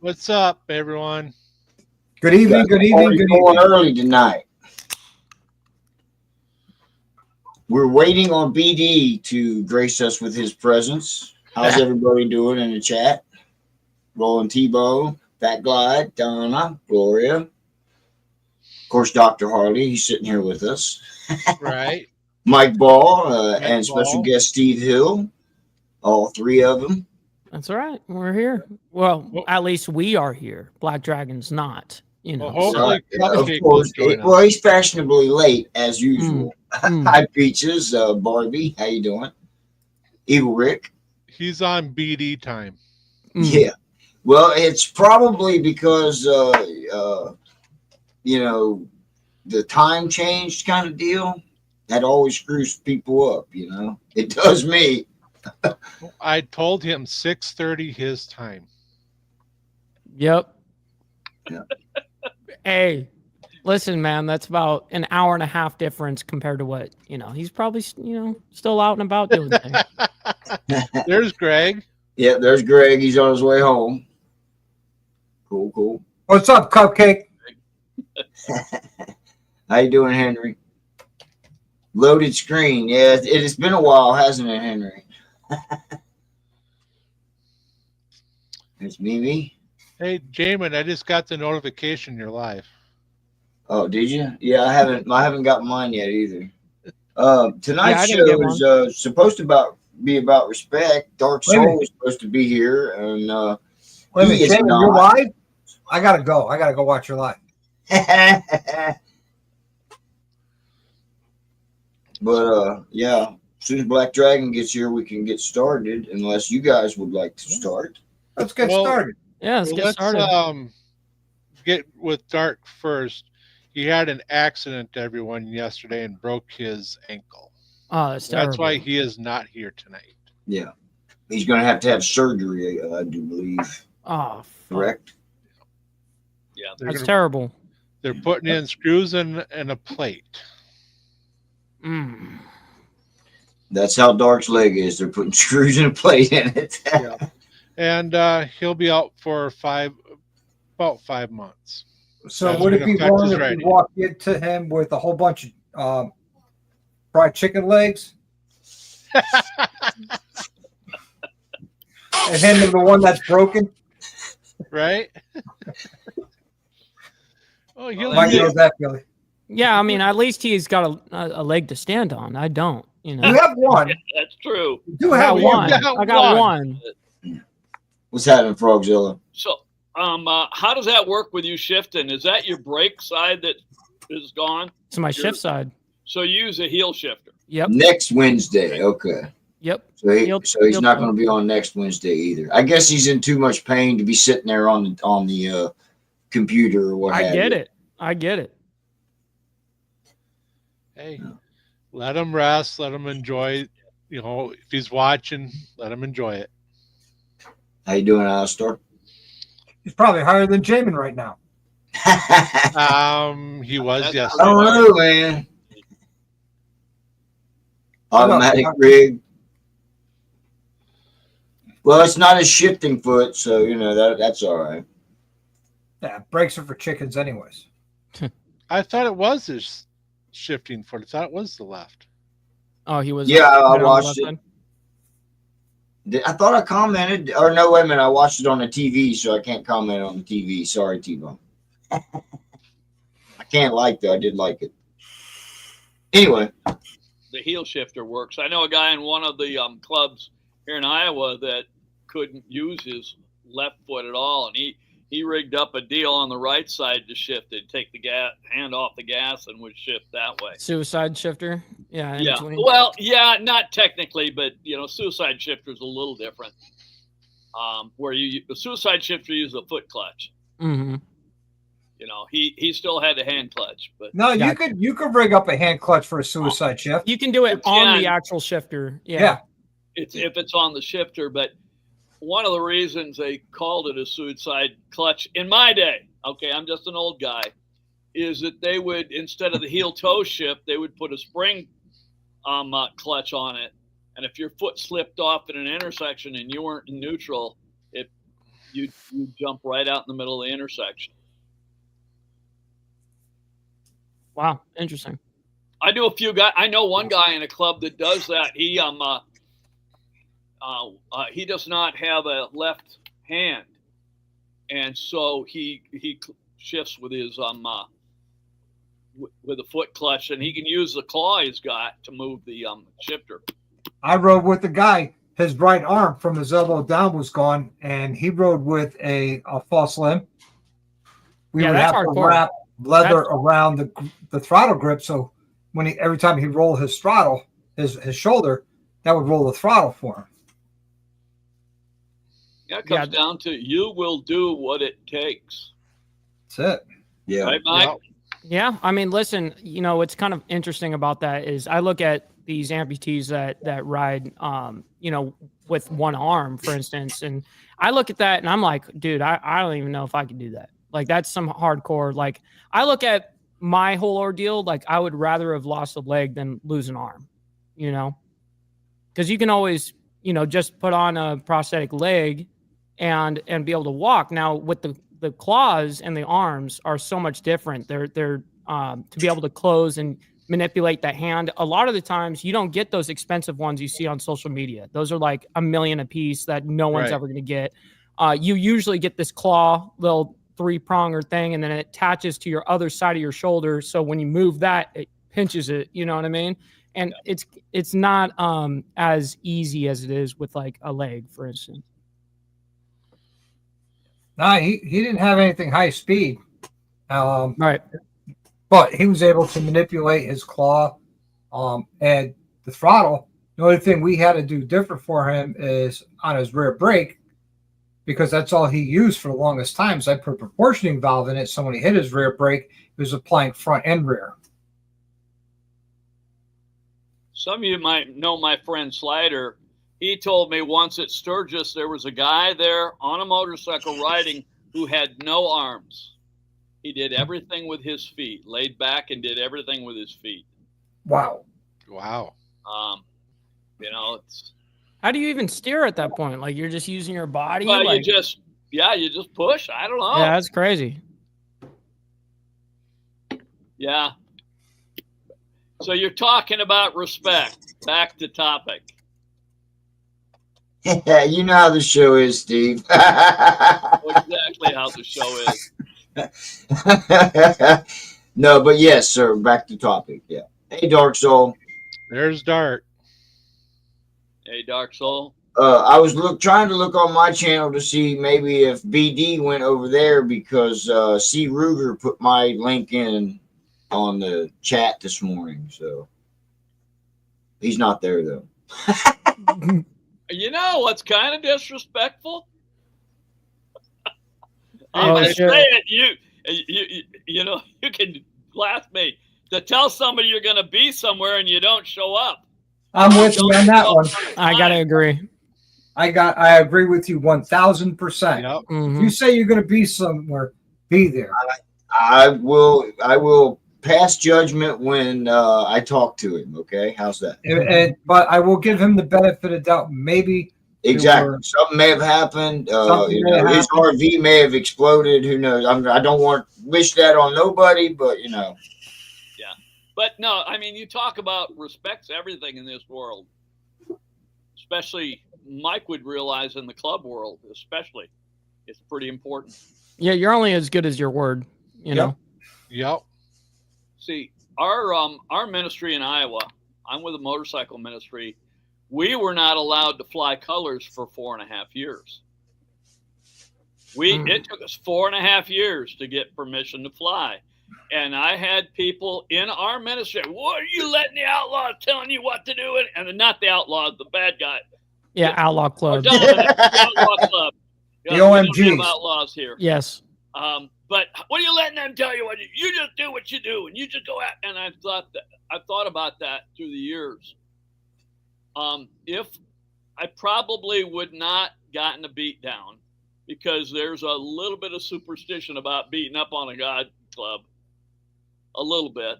What's up, everyone? Good evening, good evening, good Going evening. early tonight. We're waiting on BD to grace us with his presence. How's everybody doing in the chat? Roland Tebow, Fat Glide, Donna, Gloria. Of course, Dr. Harley, he's sitting here with us. Right. Mike Ball Mike and special Ball. guest Steve Hill. All three of them. That's all right. We're here. Well, Well- at least we are here. Black Dragon's not. You know. Well, hopefully, Of Cupcake will course. join us. Well, he's fashionably late as usual. Mm. Hi, Peaches. Barbie, how you doing? Evil Rick. He's on BD time. Yeah. Well, it's probably because the time changed kind of deal. That always screws people up, It does me. I told him 6:30 his time. Yep. Yeah. Hey, listen, man, that's about an hour and a half difference compared to what, he's probably, still out and about doing things. There's Greg. Yeah, there's Greg. He's on his way home. Cool. What's up, Cupcake? How you doing, Henry? Loaded screen. Yeah, it has been a while, hasn't it, Henry? It's Mimi. Hey, Jamin, I just got the notification you're live. Oh, did you? Yeah, I haven't got mine yet either. Tonight's I didn't get show is supposed to be about respect. Dark Wait a Soul minute. is supposed to be here, and Wait a he minute, is Jamie, not. you're live? I gotta go. I gotta go watch your live. But yeah, as soon as Black Dragon gets here, we can get started. Unless you guys would like to start. Let's get Well, started. Yeah, let's get started. Get with Dark first. He had an accident, everyone, yesterday and broke his ankle. Oh, that's terrible. That's why he is not here tonight. Yeah, he's going to have surgery. I do believe. Oh, fuck. Correct. Yeah, That's terrible. They're putting in screws and a plate. Mm. That's how Dark's leg is. They're putting screws and a plate in it. Yeah. And he'll be out for about 5 months. So That's would it gonna be affect wrong his if we writing. walk into him with a whole bunch of fried chicken legs and hand him the one that's broken? Right? Oh, he'll Mike be, knows that, Billy. Yeah, I mean, at least he's got a leg to stand on. I don't, You have one. that's true. You do I have got one. one. got I got one. one. What's happening, Frogzilla? So, how does that work with you shifting? Is that your brake side that is gone? It's my shift side. So you use a heel shifter. Yep. Next Wednesday. Okay. Yep. So, He'll he's not come. going to be on next Wednesday either. I guess he's in too much pain to be sitting there on the computer or what I have get you. it. I get it. hey, let him rest. Let him enjoy. If he's watching, let him enjoy it. How you doing, Alistair? He's probably higher than Jamin right now. He was I yesterday. don't know, man. Automatic rig. Well, it's not a shifting foot, so that's all right. Yeah, brakes are for chickens anyways. I thought it was his shifting foot. I thought it was the left. Oh, he was. Yeah, I on the watched left it. side? I thought I commented, or no, wait a minute. I watched it on the TV, so I can't comment on the TV. Sorry, T-Bone. I can't though. I did like it. Anyway, The heel shifter works. I know a guy in one of the clubs here in Iowa that couldn't use his left foot at all, and he rigged up a deal on the right side to shift it, take the hand off the gas, and would shift that way. Suicide shifter. Yeah. in Yeah. between. Well, yeah, not technically, but suicide shifter is a little different. Where the suicide shifter uses a foot clutch. Mm-hmm. He still had a hand clutch, but No, Gotcha. you could rig up a hand clutch for a suicide shift. You can do it You on the can. actual shifter. Yeah. Yeah. if it's on the shifter. But one of the reasons they called it a suicide clutch in my day, okay, I'm just an old guy, is that they would, instead of the heel toe shift, they would put a spring clutch on it. And if your foot slipped off at an intersection and you weren't in neutral, you jump right out in the middle of the intersection. Wow, interesting. I know a few guys. I know one guy in a club that does that. He does not have a left hand, and so he shifts with his with a foot clutch, and he can use the claw he's got to move the shifter. I rode with a guy. His right arm from his elbow down was gone, and he rode with a false limb. We would that's have to hardcore. wrap leather around the throttle grip, so when every time he rolled his throttle, his shoulder, that would roll the throttle for him. Yeah, it comes down to you will do what it takes. That's it. Yeah. Right, Mike? Yep. Yeah, I mean, listen, what's kind of interesting about that is I look at these amputees that ride, with one arm, for instance, and I look at that and I'm like, dude, I don't even know if I could do that. Like, that's some hardcore. Like, I look at my whole ordeal, like I would rather have lost a leg than lose an arm, because you can always, just put on a prosthetic leg and be able to walk. Now with the claws and the arms are so much different. They're to be able to close and manipulate that hand. A lot of the times you don't get those expensive ones you see on social media. Those are like $1 million a piece that no one's ever going to get. You usually get this claw little 3-pronger thing, and then it attaches to your other side of your shoulder. So when you move that, it pinches it. You know what I mean? And it's not as easy as it is with like a leg, for instance. No, he didn't have anything high speed. Right. But he was able to manipulate his claw and the throttle. The only thing we had to do different for him is on his rear brake, because that's all he used for the longest time. So I put a proportioning valve in it. So when he hit his rear brake, he was applying front and rear. Some of you might know my friend Slider. He told me once at Sturgis there was a guy there on a motorcycle riding who had no arms. He did everything with his feet, laid back and did everything with his feet. Wow. It's. How do you even steer at that point? Like, you're just using your body? Well, like, you just push. I don't know. Yeah, that's crazy. Yeah. So you're talking about respect. Back to topic. Yeah, you know how the show is, Steve. Exactly how the show is. No, but yes, sir. Back to topic. Yeah. Hey, Dark Soul. There's Dark. Hey, Dark Soul. I was trying to look on my channel to see maybe if BD went over there, because C. Ruger put my link in on the chat this morning. So he's not there, though. You know what's kind of disrespectful? Oh, I'm just sure. saying, you can blast me to tell somebody you're going to be somewhere and you don't show up. I'm with you on that one. I gotta agree. I agree with you 1,000%. Yep. Mhm. If you say you're going to be somewhere, be there. I will pass judgment when I talk to him. Okay, how's that? But I will give him the benefit of doubt. Maybe Exactly. Something may have happened. Something may have His RV may have exploded. Who knows? I don't want to wish that on nobody, but Yeah. But no, I mean, you talk about respects everything in this world, especially Mike would realize in the club world, especially, it's pretty important. Yeah, you're only as good as your word, you know? Yep. See, our ministry in Iowa, I'm with a motorcycle ministry. We were not allowed to fly colors for 4.5 years. It took us 4.5 years to get permission to fly. And I had people in our ministry, what are you letting the outlaws telling you what to do? And not the outlaws, the bad guy. Yeah, Outlaw Club. The outlaw club. The We don't OMGs. have outlaws here. Yes. But what are you letting them tell you? You just do what you do, and you just go out. And I've thought about that through the years. If I probably would not gotten a beat down, because there's a little bit of superstition about beating up on a God club, a little bit.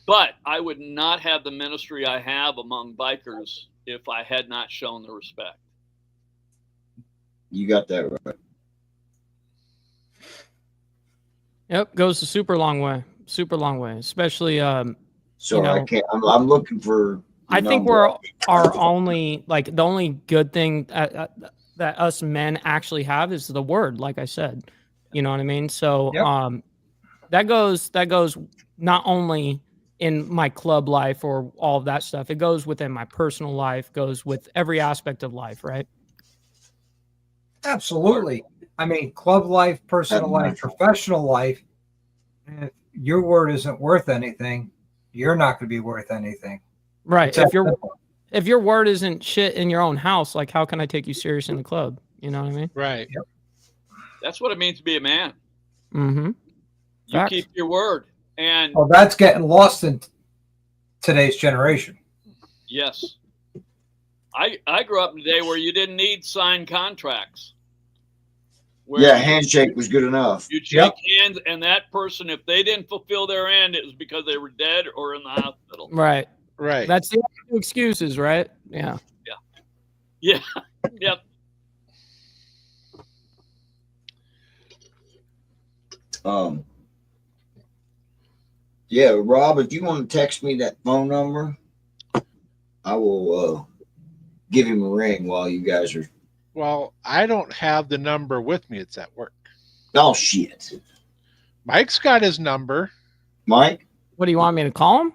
But I would not have the ministry I have among bikers if I had not shown the respect. You got that right. Yep, goes a super long way, especially So I know, can't. I'm looking for. I think number. we're our only like the only good thing that us men actually have is the word. Like I said, you know what I mean. So Yep. that goes not only in my club life or all of that stuff. It goes within my personal life. Goes with every aspect of life. Right. Absolutely. I mean, club life, personal life, professional life. If your word isn't worth anything, you're not going to be worth anything. Right. It's that If your word isn't shit in your own house, like how can I take you serious in the club? You know what I mean? Right. Yep. That's what it means to be a man. Mm-hmm. You keep your word. And well, that's getting lost in today's generation. yes. I grew up in a day where you didn't need signed contracts. Yeah, handshake was good enough. You'd shake hands, and that person, if they didn't fulfill their end, it was because they were dead or in the hospital. Right. Right. That's the excuses, right? Yeah. Yeah. Yep. Yeah, Rob, if you want to text me that phone number, I will give him a ring while you guys are. Well, I don't have the number with me. It's at work. Oh shit. Mike's got his number. Mike? What do you want me to call him?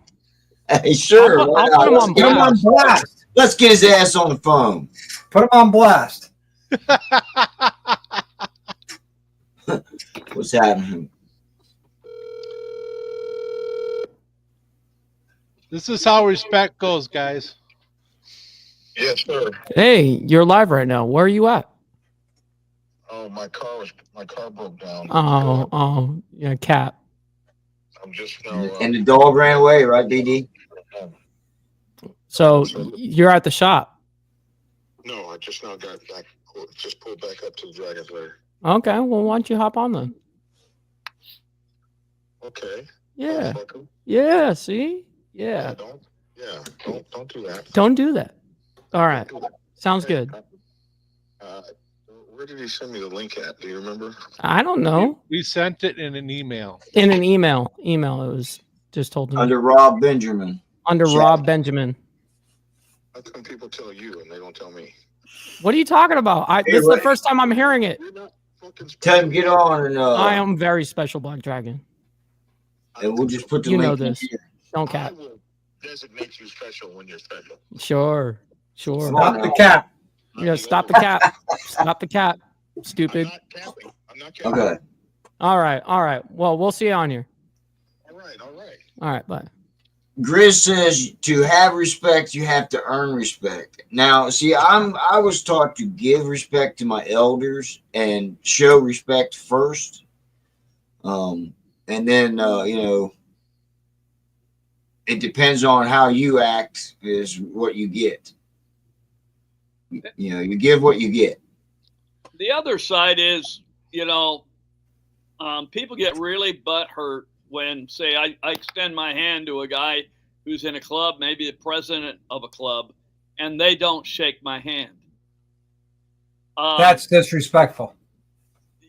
Hey, sure. I'll put him on blast. Let's get his ass on the phone. Put him on blast. What's happening? This is how respect goes, guys. Yes, sir. Hey, you're live right now. Where are you at? Oh, my car broke down. Oh, yeah, cat. I'm just now. And the dog ran away, right, BD? So you're at the shop. No, I just now got back. Just pulled back up to the Dragon's Lair. Okay, well, why don't you hop on then? Okay. Yeah. Yeah. See. Yeah. Don't do that. Don't do that. All right. Sounds good. Where did he send me the link at? Do you remember? I don't know. We sent it in an email. In an email. It was just told to me. Under Rob Benjamin. Under Rob Benjamin. How come people tell you and they don't tell me? What are you talking about? This is the first time I'm hearing it. Tell him get on and I am very special, Black Dragon. And we'll just put the you link know this. in here. Don't cap. I will designate you special when you're special. Sure. Stop the cap. Yeah, stop the cap. Stop the cap. Stupid. I'm not capping. Okay. All right. Well, we'll see you on here. All right. All right, bye. Grizz says to have respect, you have to earn respect. Now, see, I was taught to give respect to my elders and show respect first. And then, it depends on how you act is what you get. You give what you get. The other side is, people get really butthurt when, say, I extend my hand to a guy who's in a club, maybe the president of a club, and they don't shake my hand. That's disrespectful.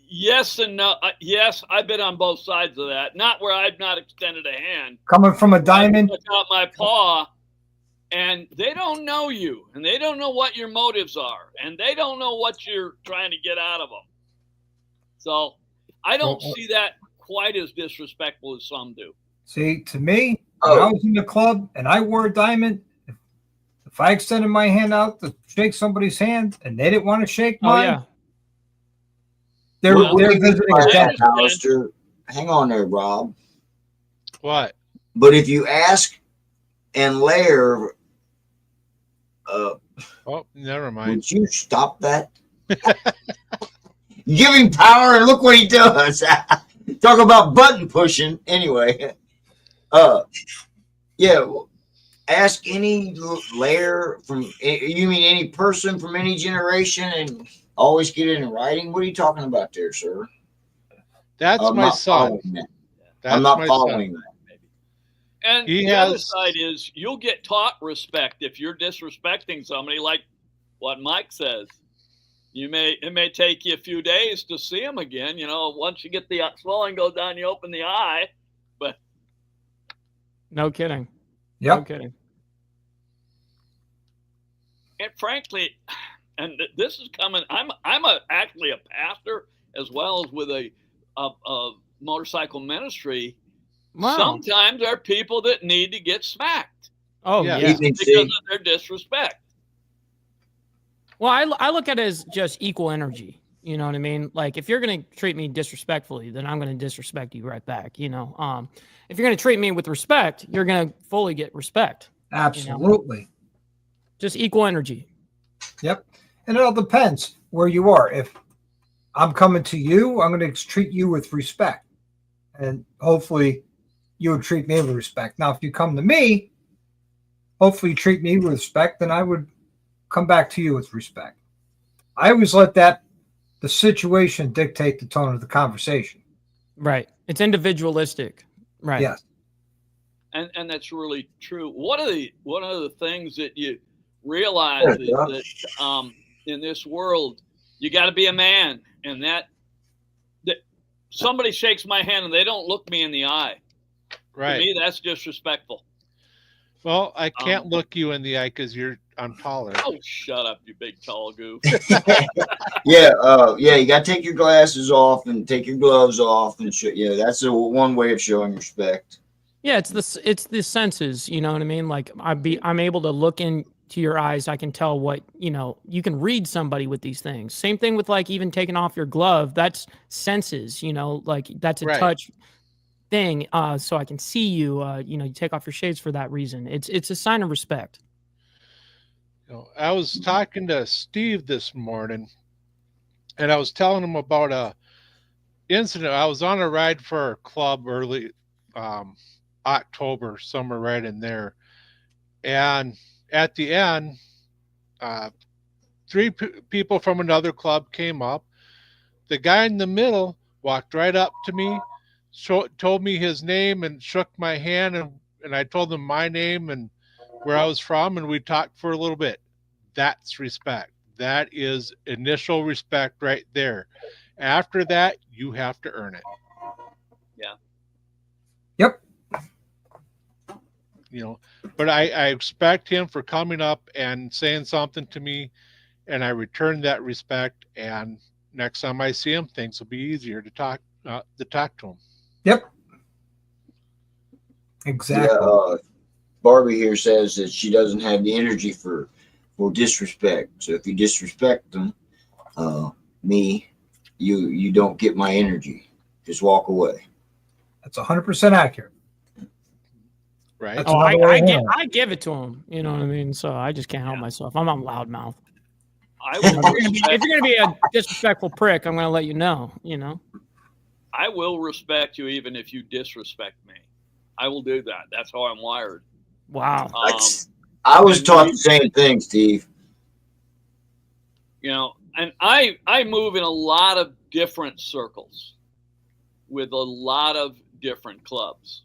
Yes and no. Yes, I've been on both sides of that. Not where I've not extended a hand. Coming from a diamond. I put out my paw, and they don't know you, and they don't know what your motives are, and they don't know what you're trying to get out of them. So I don't see that quite as disrespectful as some do. See, to me, when I was in the club and I wore a diamond, if I extended my hand out to shake somebody's hand and they didn't want to shake mine, they're visiting a death. Alistair, hang on there, Rob. What? But if you ask and layer, never mind. Would you stop that? You give him power and look what he does. Talk about button pushing. Anyway, ask any layer from, you mean any person from any generation and always get it in writing? What are you talking about there, sir? That's my son. I'm not following that. And the other side is you'll get taught respect if you're disrespecting somebody, like what Mike says. It may take you a few days to see them again. Once you get the swelling go down, you open the eye. But No kidding. Yep. No kidding. and frankly, and this is coming. I'm actually a pastor as well as with a motorcycle ministry. Wow. Sometimes there are people that need to get smacked. Oh Yeah. yeah. Evening, Because Steve. of their disrespect. Well, I look at it as just equal energy. You know what I mean? Like if you're gonna treat me disrespectfully, then I'm gonna disrespect you right back. If you're gonna treat me with respect, you're gonna fully get respect. Absolutely. Just equal energy. Yep. And it all depends where you are. If I'm coming to you, I'm going to treat you with respect. And hopefully you would treat me with respect. Now, if you come to me, hopefully you treat me with respect, then I would come back to you with respect. I always let the situation dictate the tone of the conversation. Right. It's individualistic. Right. Yes. And that's really true. One of the things that you realize that in this world, you got to be a man, and that somebody shakes my hand and they don't look me in the eye. Right. To me, that's disrespectful. Well, I can't look you in the eye because I'm taller. Oh, shut up, you big tall goof. Yeah, you got to take your glasses off and take your gloves off and that's one way of showing respect. Yeah, it's the senses, you know what I mean? Like I'm able to look into your eyes. I can tell what, you can read somebody with these things. Same thing with like even taking off your glove. That's senses, like that's a Right. touch thing. So I can see you, you take off your shades for that reason. It's a sign of respect. I was talking to Steve this morning, and I was telling him about a incident. I was on a ride for a club early October, somewhere right in there, and at the end, three people from another club came up. The guy in the middle walked right up to me, told me his name, and shook my hand, and I told him my name and where I was from, and we talked for a little bit. That's respect. That is initial respect right there. After that, you have to earn it. Yeah. Yep. But I expect him for coming up and saying something to me, and I return that respect. And next time I see him, things will be easier to talk to him. Yep. Exactly. Yeah, Barbie here says that she doesn't have the energy for disrespect. So if you disrespect them, me, you don't get my energy. Just walk away. That's 100% accurate. Right. That's Oh, another way to handle it. I give it to him. You know what I mean? So I just can't help myself. I'm a loudmouth. I will If you're gonna be a disrespectful prick, I'm gonna let you know. I will respect you even if you disrespect me. I will do that. That's how I'm wired. Wow. I was taught the same thing, Steve. And I move in a lot of different circles with a lot of different clubs.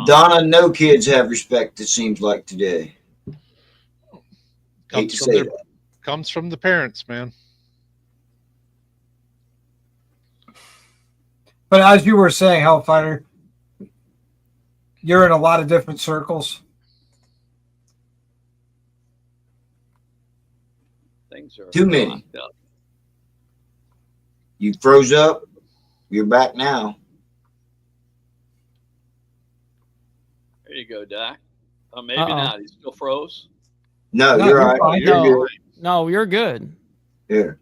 Donna, no kids have respect, it seems like today. Hate to say that. Comes from the parents, man. But as you were saying, Hellfighter, you're in a lot of different circles. Things are Too many. locked up. You froze up. You're back now. There you go, Doc. Maybe Uh-oh. not. He still froze. No, No, you're you're all right. fine. You're No. good. No, you're good. Here,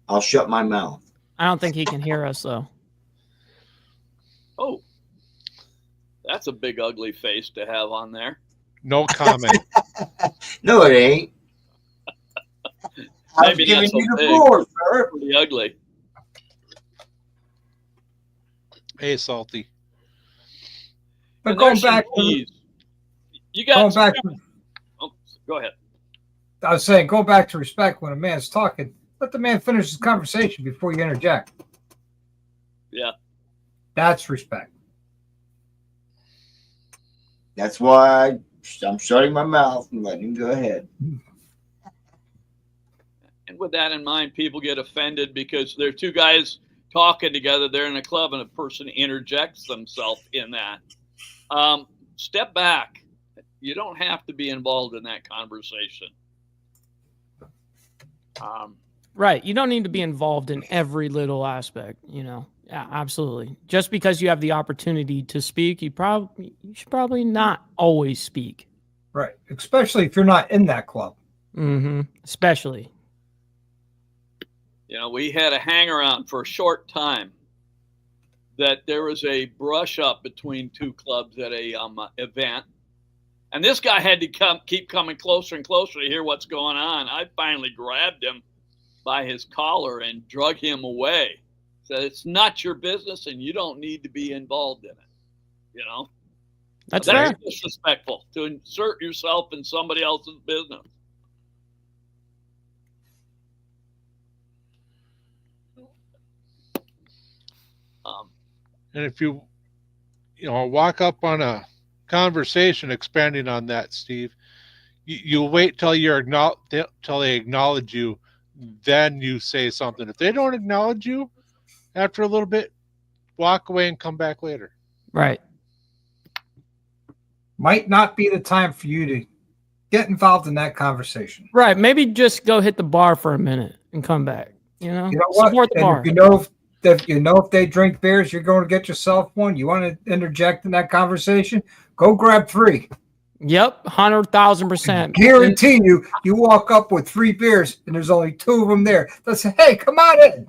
I'll shut my mouth. I don't think he can hear us though. Oh, that's a big ugly face to have on there. No comment. No, it ain't. I'm Maybe giving not so you the big. floor, sir. Pretty ugly. Hey, Salty. But And going there's some back to keys. You got going some back people- to Oh, go ahead. I was saying, go back to respect when a man's talking. Let the man finish his conversation before you interject. Yeah. That's respect. That's why I'm shutting my mouth and letting him go ahead. And with that in mind, people get offended because there are two guys talking together. They're in a club and a person interjects themselves in that. Step back. You don't have to be involved in that conversation. Right. You don't need to be involved in every little aspect, you know. Yeah, absolutely. Just because you have the opportunity to speak, you should probably not always speak. Right. Especially if you're not in that club. Mm-hmm. Especially. You know, we had a hang-around for a short time that there was a brush-up between two clubs at a event. And this guy had to keep coming closer and closer to hear what's going on. I finally grabbed him by his collar and drug him away. Said, it's not your business and you don't need to be involved in it. You know? That's disrespectful to insert yourself in somebody else's business. And if you walk up on a conversation expanding on that, Steve, you wait till till they acknowledge you, then you say something. If they don't acknowledge you after a little bit, walk away and come back later. Right. Might not be the time for you to get involved in that conversation. Right. Maybe just go hit the bar for a minute and come back. You know what? Support the bar. If they drink beers, you're going to get yourself one. You want to interject in that conversation? Go grab 3. Yep, 100,000%. Guarantee you walk up with 3 beers and there's only 2 of them there. They'll say, "Hey, come on in."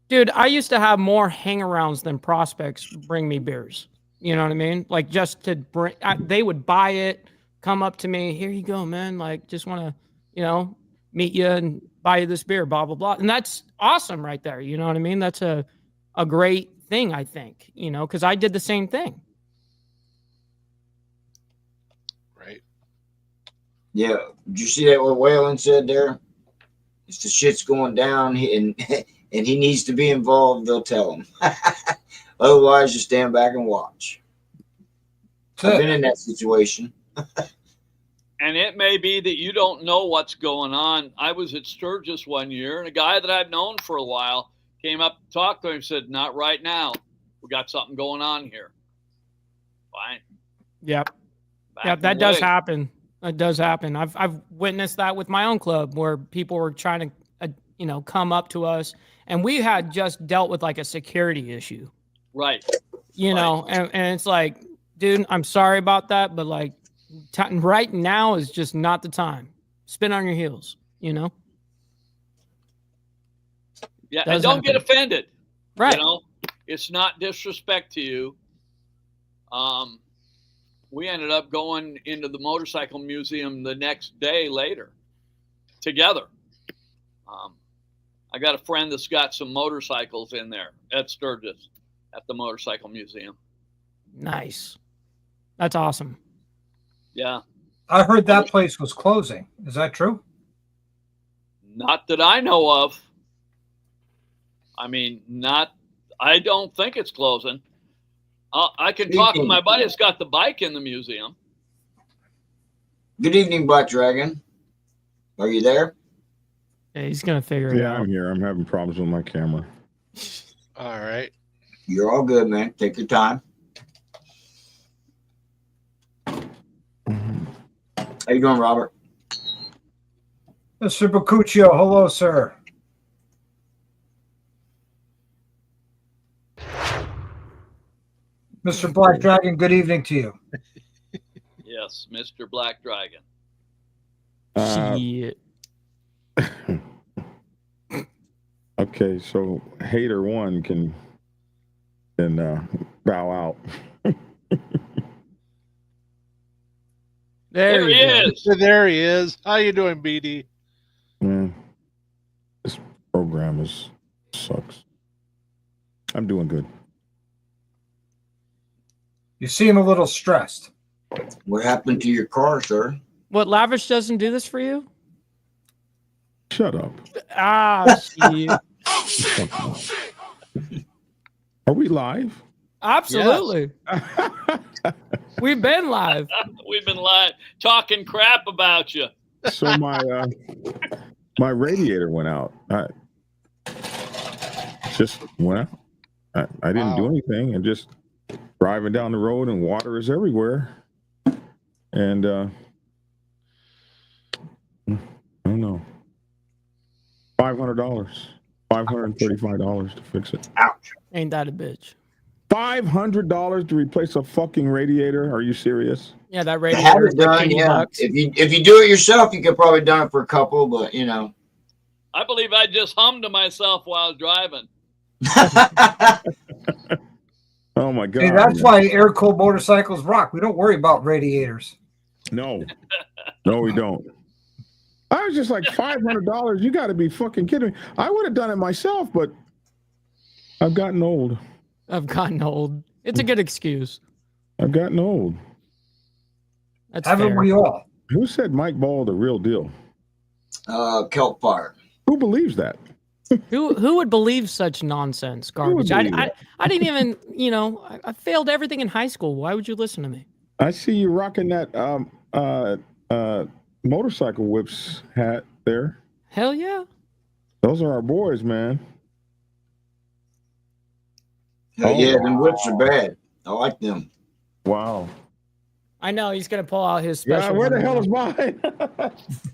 Dude, I used to have more hangarounds than prospects bring me beers. You know what I mean? Like just to bring, they would buy it, come up to me, "Here you go, man. Like just want to, meet you and buy you this beer, blah, blah, blah." And that's awesome right there. You know what I mean? That's a great thing, I think, because I did the same thing. Right. Yeah. Did you see that what Waylon said there? If the shit's going down and he needs to be involved, they'll tell him. Otherwise, just stand back and watch. I've been in that situation. And it may be that you don't know what's going on. I was at Sturgis one year, and a guy that I've known for a while came up, talked to him, and said, "Not right now. We got something going on here." Fine. Yep. That does happen. It does happen. I've witnessed that with my own club where people were trying to, come up to us, and we had just dealt with like a security issue. Right. And it's like, dude, I'm sorry about that, but like right now is just not the time. Spin on your heels, Yeah, and don't get offended. Right. It's not disrespect to you. We ended up going into the motorcycle museum the next day later together. I got a friend that's got some motorcycles in there at Sturgis at the motorcycle museum. Nice. That's awesome. Yeah. I heard that place was closing. Is that true? Not that I know of. I don't think it's closing. I can talk to my buddy that's got the bike in the museum. Good evening, Black Dragon. Are you there? Yeah, he's going to figure it out. Yeah, I'm here. I'm having problems with my camera. All right. You're all good, man. Take your time. How you doing, Robert? Mr. Bacuccio, hello, sir. Mr. Black Dragon, good evening to you. Yes, Mr. Black Dragon. Shit. Okay, so hater one can bow out. There he is. There he is. How you doing, BD? Man, this program sucks. I'm doing good. You seem a little stressed. What happened to your car, sir? What, Lavish doesn't do this for you? Shut up. Shit. Are we live? Absolutely. Yes. We've been live. We've been live talking crap about you. So My radiator went out. Just went out. I didn't do anything, and just driving down the road, and water is everywhere. And I don't know. $500, $535 to fix it. Ouch. Ain't that a bitch? $500 to replace a fucking radiator? Are you serious? Yeah, that To have radiator it is like done, 80 yeah. bucks. If you do it yourself, you could probably done it for a couple, but you know. I believe I just hummed to myself while I was driving. Oh my God. See, that's why air-cooled motorcycles rock. We don't worry about radiators. No, we don't. I was just like, $500? You got to be fucking kidding me. I would have done it myself, but I've gotten old. I've gotten old. It's a good excuse. I've gotten old. That's Haven't fair. we all? Who said Mike Ball the real deal? Kelp fire. Who believes that? Who would believe such nonsense garbage? believe I didn't even, I failed everything in high school. Why would you listen to me? I see you rocking that motorcycle whips hat there. Hell yeah. Those are our boys, man. Yeah, them whips are bad. I like them. Wow. I know he's gonna pull out his Yeah, special. where the one hell now. is mine?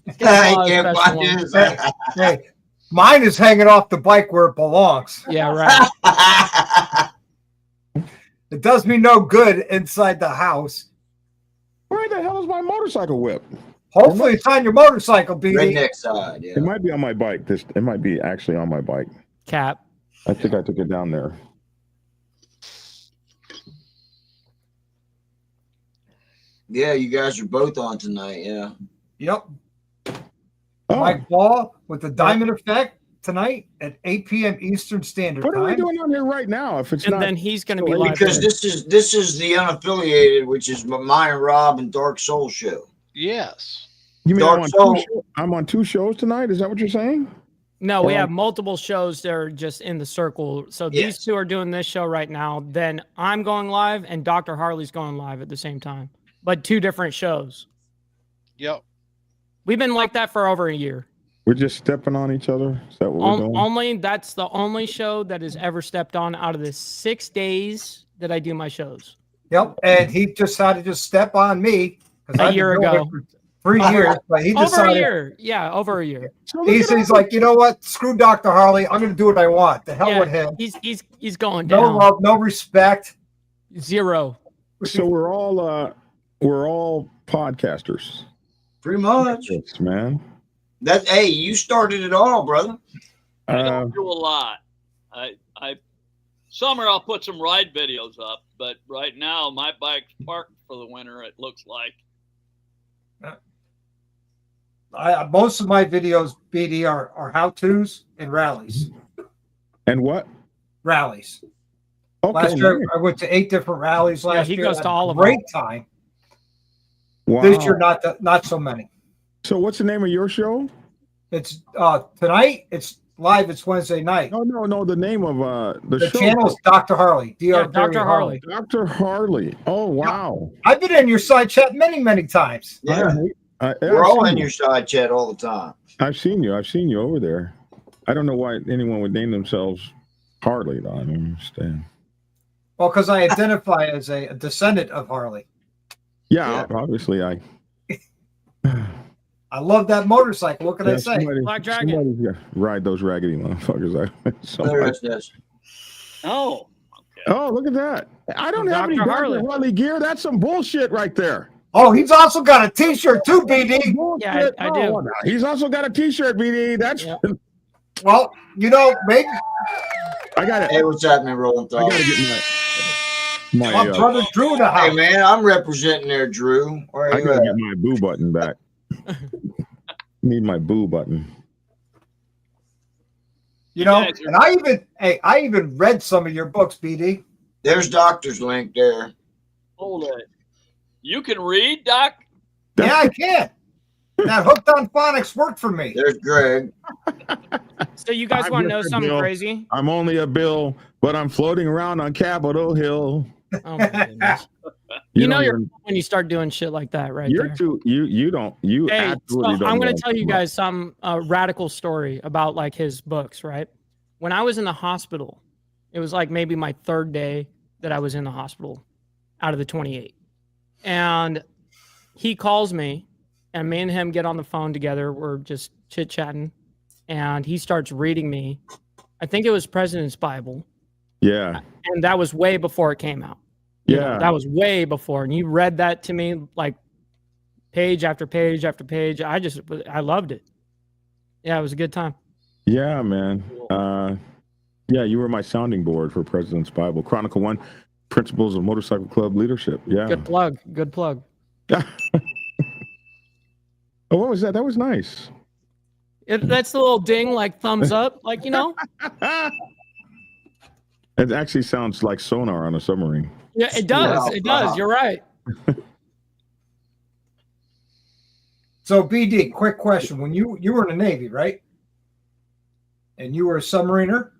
He's gonna pull out I his can't special find one. his. Hey, mine is hanging off the bike where it belongs. Yeah, right. It does me no good inside the house. Where the hell is my motorcycle whip? Hopefully, it's on your motorcycle, BD. Redneck side, yeah. It might be on my bike. It might be actually on my bike. Cap. I think I took it down there. Yeah, you guys are both on tonight, yeah. Yep. Oh, Mike Ball with the Diamond Effect tonight at 8 p.m. Eastern Standard what are we Time. doing on here right now? If it's And not, then he's gonna be live. Because there. this is the unaffiliated, which is mine and Rob and Dark Soul show. Yes. you mean Dark Soul. I'm on two shows tonight? Is that what you're saying? No, we have multiple shows that are just in the circle. So Yes. these two are doing this show right now. Then I'm going live and Dr. Harley's going live at the same time. But two different shows. Yep. We've been like that for over a year. We're just stepping on each other. Is that what we're doing? That's the only show that has ever stepped on out of the 6 days that I do my shows. Yep. And he decided to step on me. A year ago. For 3 years. But he Over decided. a year. Yeah, over a year. He's like, you know what? Screw Dr. Harley. I'm going to do what I want. The hell Yeah, with him. he's going No down. love, no respect. Zero. So we're all podcasters. Pretty much. Yes, man. Hey, you started it all, brother. I don't do a lot. I summer I'll put some ride videos up, but right now my bike's parked for the winter. It looks like. Most of my videos, BD, are how-tos and rallies. And what? Rallies. Okay. Last year, I went to 8 different rallies last he year. goes Had to a all of Great time. Wow. This year, not so many. So what's the name of your show? It's tonight. It's live. It's Wednesday night. No. The name of the The show. channel is Dr. Harley. Yeah, Dr. Harley. Dr. Harley. Oh wow. I've been in your side chat many times. Yeah. I've We're all seen in you. your side chat all the time. I've seen you over there. I don't know why anyone would name themselves Harley, though. I don't understand. Well, because I identify as a descendant of Harley. Yeah. Obviously I love that motorcycle. What can I say? Black Dragon. Somebody's got to ride those raggedy motherfuckers. Yes. Oh, Oh, look at that. I don't have any Dr. Dr. Harley. Harley gear. That's some bullshit right there. Oh, he's also got a T-shirt too, BD. Yeah, I do. Oh, he's also got a T-shirt, BD. That's Yeah. Well, maybe I got it. Hey, what's happening, Rolling I Thought? gotta get my my brother Drew in the Hey, house. man, I'm representing there, Drew. Where I you gotta at? get my boo button back. Need my boo button. And I even read some of your books, BD. There's Doctor's link there. hold it. You can read, Doc? Yeah, I can. That hooked on phonics worked for me. There's Greg. So you guys I'm want to know just a something Bill. crazy? I'm only a bill, but I'm floating around on Capitol Hill. Oh my goodness. You know don't you're even- when you start doing shit like that, right You're there. too. You don't. You Hey, so absolutely don't. I'm going know to tell you about- guys some radical story about like his books, right? When I was in the hospital, it was like maybe my third day that I was in the hospital out of the 28. And he calls me, and me and him get on the phone together. We're just chit-chatting, and he starts reading me. I think it was President's Bible, Yeah. and that was way before it came out. You know, Yeah. that was way before. And you read that to me like page after page after page. I loved it. Yeah, it was a good time. Yeah, man. Yeah, you were my sounding board for President's Bible. Chronicle 1, Principles of Motorcycle Club Leadership. Yeah. Good plug. Good plug. Oh, what was that? That was nice. That's the little ding, like thumbs up, like, you know? It actually sounds like sonar on a submarine. Yeah, it does. Wow, It does. wow. You're right. So BD, quick question: when you were in the Navy, right? And you were a submariner,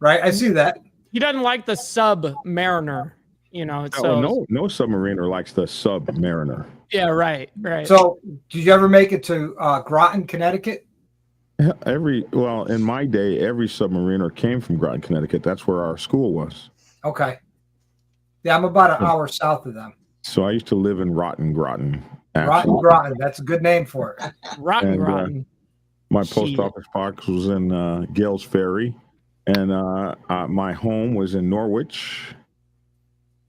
right? I see that. He doesn't like the submariner, you know. Oh, no submariner likes the submariner. Yeah, right. So, did you ever make it to Groton, Connecticut? Well, in my day, every submariner came from Groton, Connecticut. That's where our school was. Okay. Yeah, I'm about an hour south of them. So I used to live in Groton. Rotten Actually. Groton. That's a good name for it. Rotten. My post Shit. office box was in Gales Ferry, and my home was in Norwich,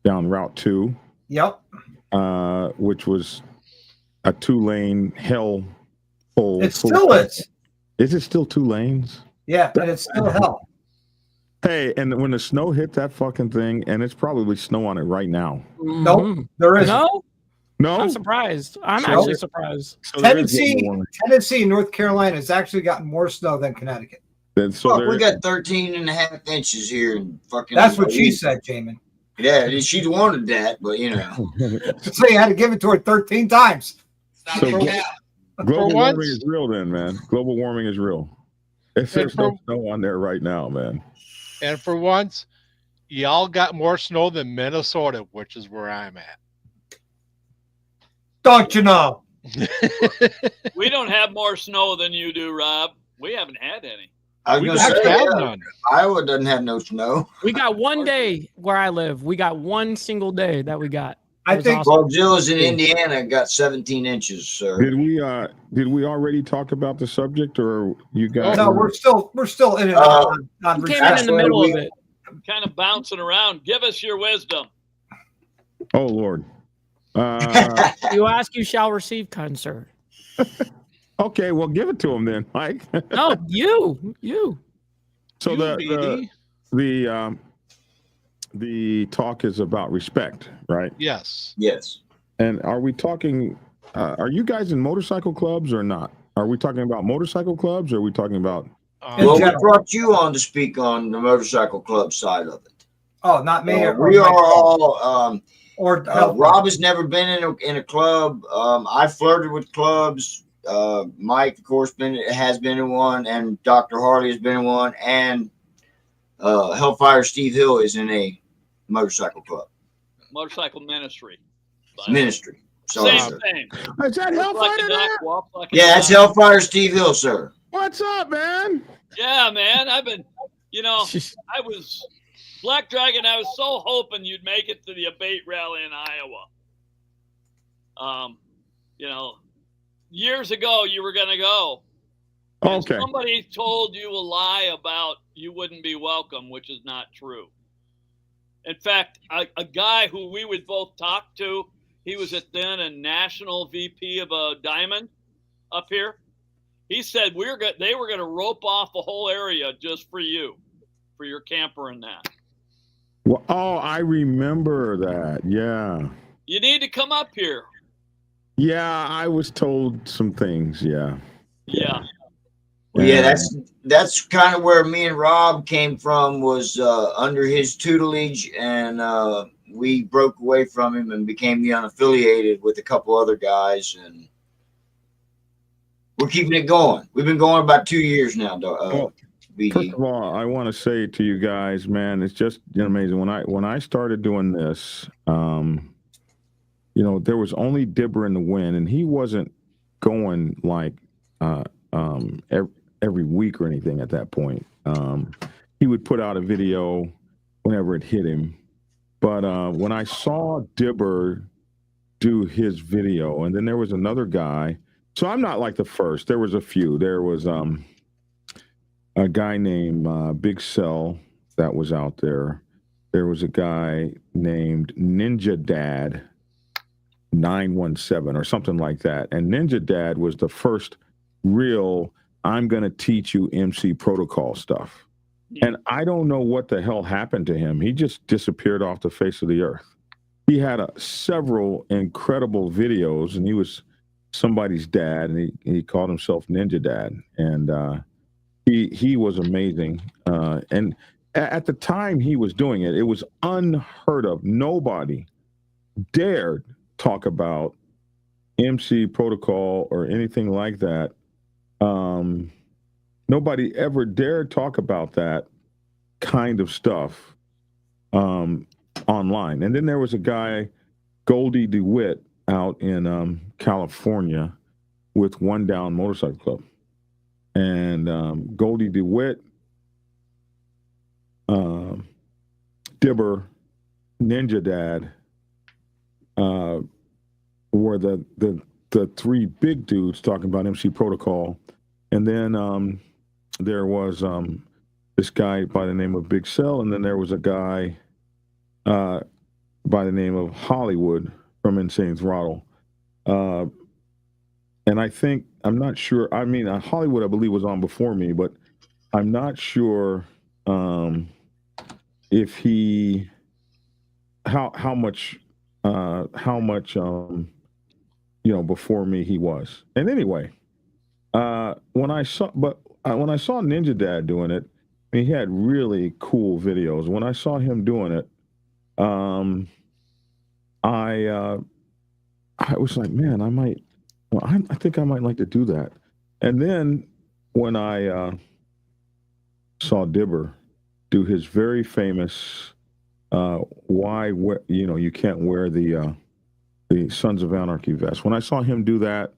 down Route 2, Yep. which was a 2-lane hell hole. It still is. Is it still 2 lanes? Yeah, and it's still hell. Hey, and when the snow hit that fucking thing, and it's probably snow on it right now. Nope, there isn't. No, No, I'm surprised. I'm So- actually surprised. So there is Tennessee, global warming. Tennessee, and North Carolina has actually gotten more snow than Connecticut. Then- so Fuck, there- we got 13 and a half inches here. And fucking. That's what she said, Jamin. Yeah, she wanted that, but you know. So you had to give it to her 13 times. So global For warming once- is real, then, man. Global warming is real. If there's no snow on there right now, man. And for once, y'all got more snow than Minnesota, which is where I'm at. Don't you know? We don't have more snow than you do, Rob. We haven't had any. I was We going don't to say, have yeah, none. Iowa doesn't have no snow. We got one day where I live. We got one single day that we got. I It was think awesome. Bobzilla's in Indiana got 17 inches, sir. Did we already talk about the subject, or you guys? no, we're still in it. on You came in the middle of it. Kind of bouncing around. Give us your wisdom. Oh Lord. You ask, you shall receive, kind sir. Okay, well, give it to him then, Mike. No, you. So You, BD? the talk is about respect, right? Yes. Yes. And are we talking? Are you guys in motorcycle clubs or not? Are we talking about motorcycle clubs, or are we talking about? Well, we general. brought you on to speak on the motorcycle club side of it. Oh, not me. or We are Mike. all. Or Rob has never been in a club. I flirted with clubs. Mike, of course, has been in one, and Dr. Harley has been in one, and Hellfire Steve Hill is in a motorcycle club Motorcycle ministry. ministry. Sorry, Same sir. thing. Is that Look like a Hellfighter duck, there? walk like a Yeah, it's duck. Hellfire Steve Hill, sir. What's up, man? Yeah, man. I've been, I was Black Dragon. I was so hoping you'd make it to the abate rally in Iowa. Years ago you were gonna go. And Okay. somebody told you a lie about you wouldn't be welcome, which is not true. In fact, a guy who we would both talk to, he was at then a national VP of a diamond up here. He said they were going to rope off a whole area just for you, for your camper and that. Well, oh, I remember that. Yeah. You need to come up here. Yeah, I was told some things. Yeah. Yeah. Well, yeah, that's kind of where me and Rob came from, was under his tutelage, and we broke away from him and became the unaffiliated with a couple other guys, and we're keeping it going. We've been going about 2 years now, BD. First of all, I want to say to you guys, man, it's just amazing. When I started doing this, there was only Dibber in the win, and he wasn't going like every week or anything at that point. He would put out a video whenever it hit him. But when I saw Dibber do his video, and then there was another guy. So I'm not like the first. There was a few. There was a guy named Big Cell that was out there. There was a guy named Ninja Dad 917 or something like that. And Ninja Dad was the first real, I'm going to teach you MC protocol stuff. And I don't know what the hell happened to him. He just disappeared off the face of the earth. He had several incredible videos, and he was somebody's dad, and he called himself Ninja Dad. And he was amazing. And at the time he was doing it, it was unheard of. Nobody dared talk about MC protocol or anything like that. Nobody ever dared talk about that kind of stuff online. And then there was a guy, Goldie DeWitt, out in California with One Down Motorcycle Club. And Goldie DeWitt, Dibber, Ninja Dad were the three big dudes talking about MC protocol. And then there was this guy by the name of Big Cell, and then there was a guy by the name of Hollywood from Insane Throttle. And I'm not sure, Hollywood, I believe, was on before me, but I'm not sure if he, how much, before me he was. And anyway, when I saw Ninja Dad doing it, he had really cool videos. When I saw him doing it, I was like, man, I think I might like to do that. And then when I saw Dibber do his very famous you can't wear the Sons of Anarchy vest. When I saw him do that,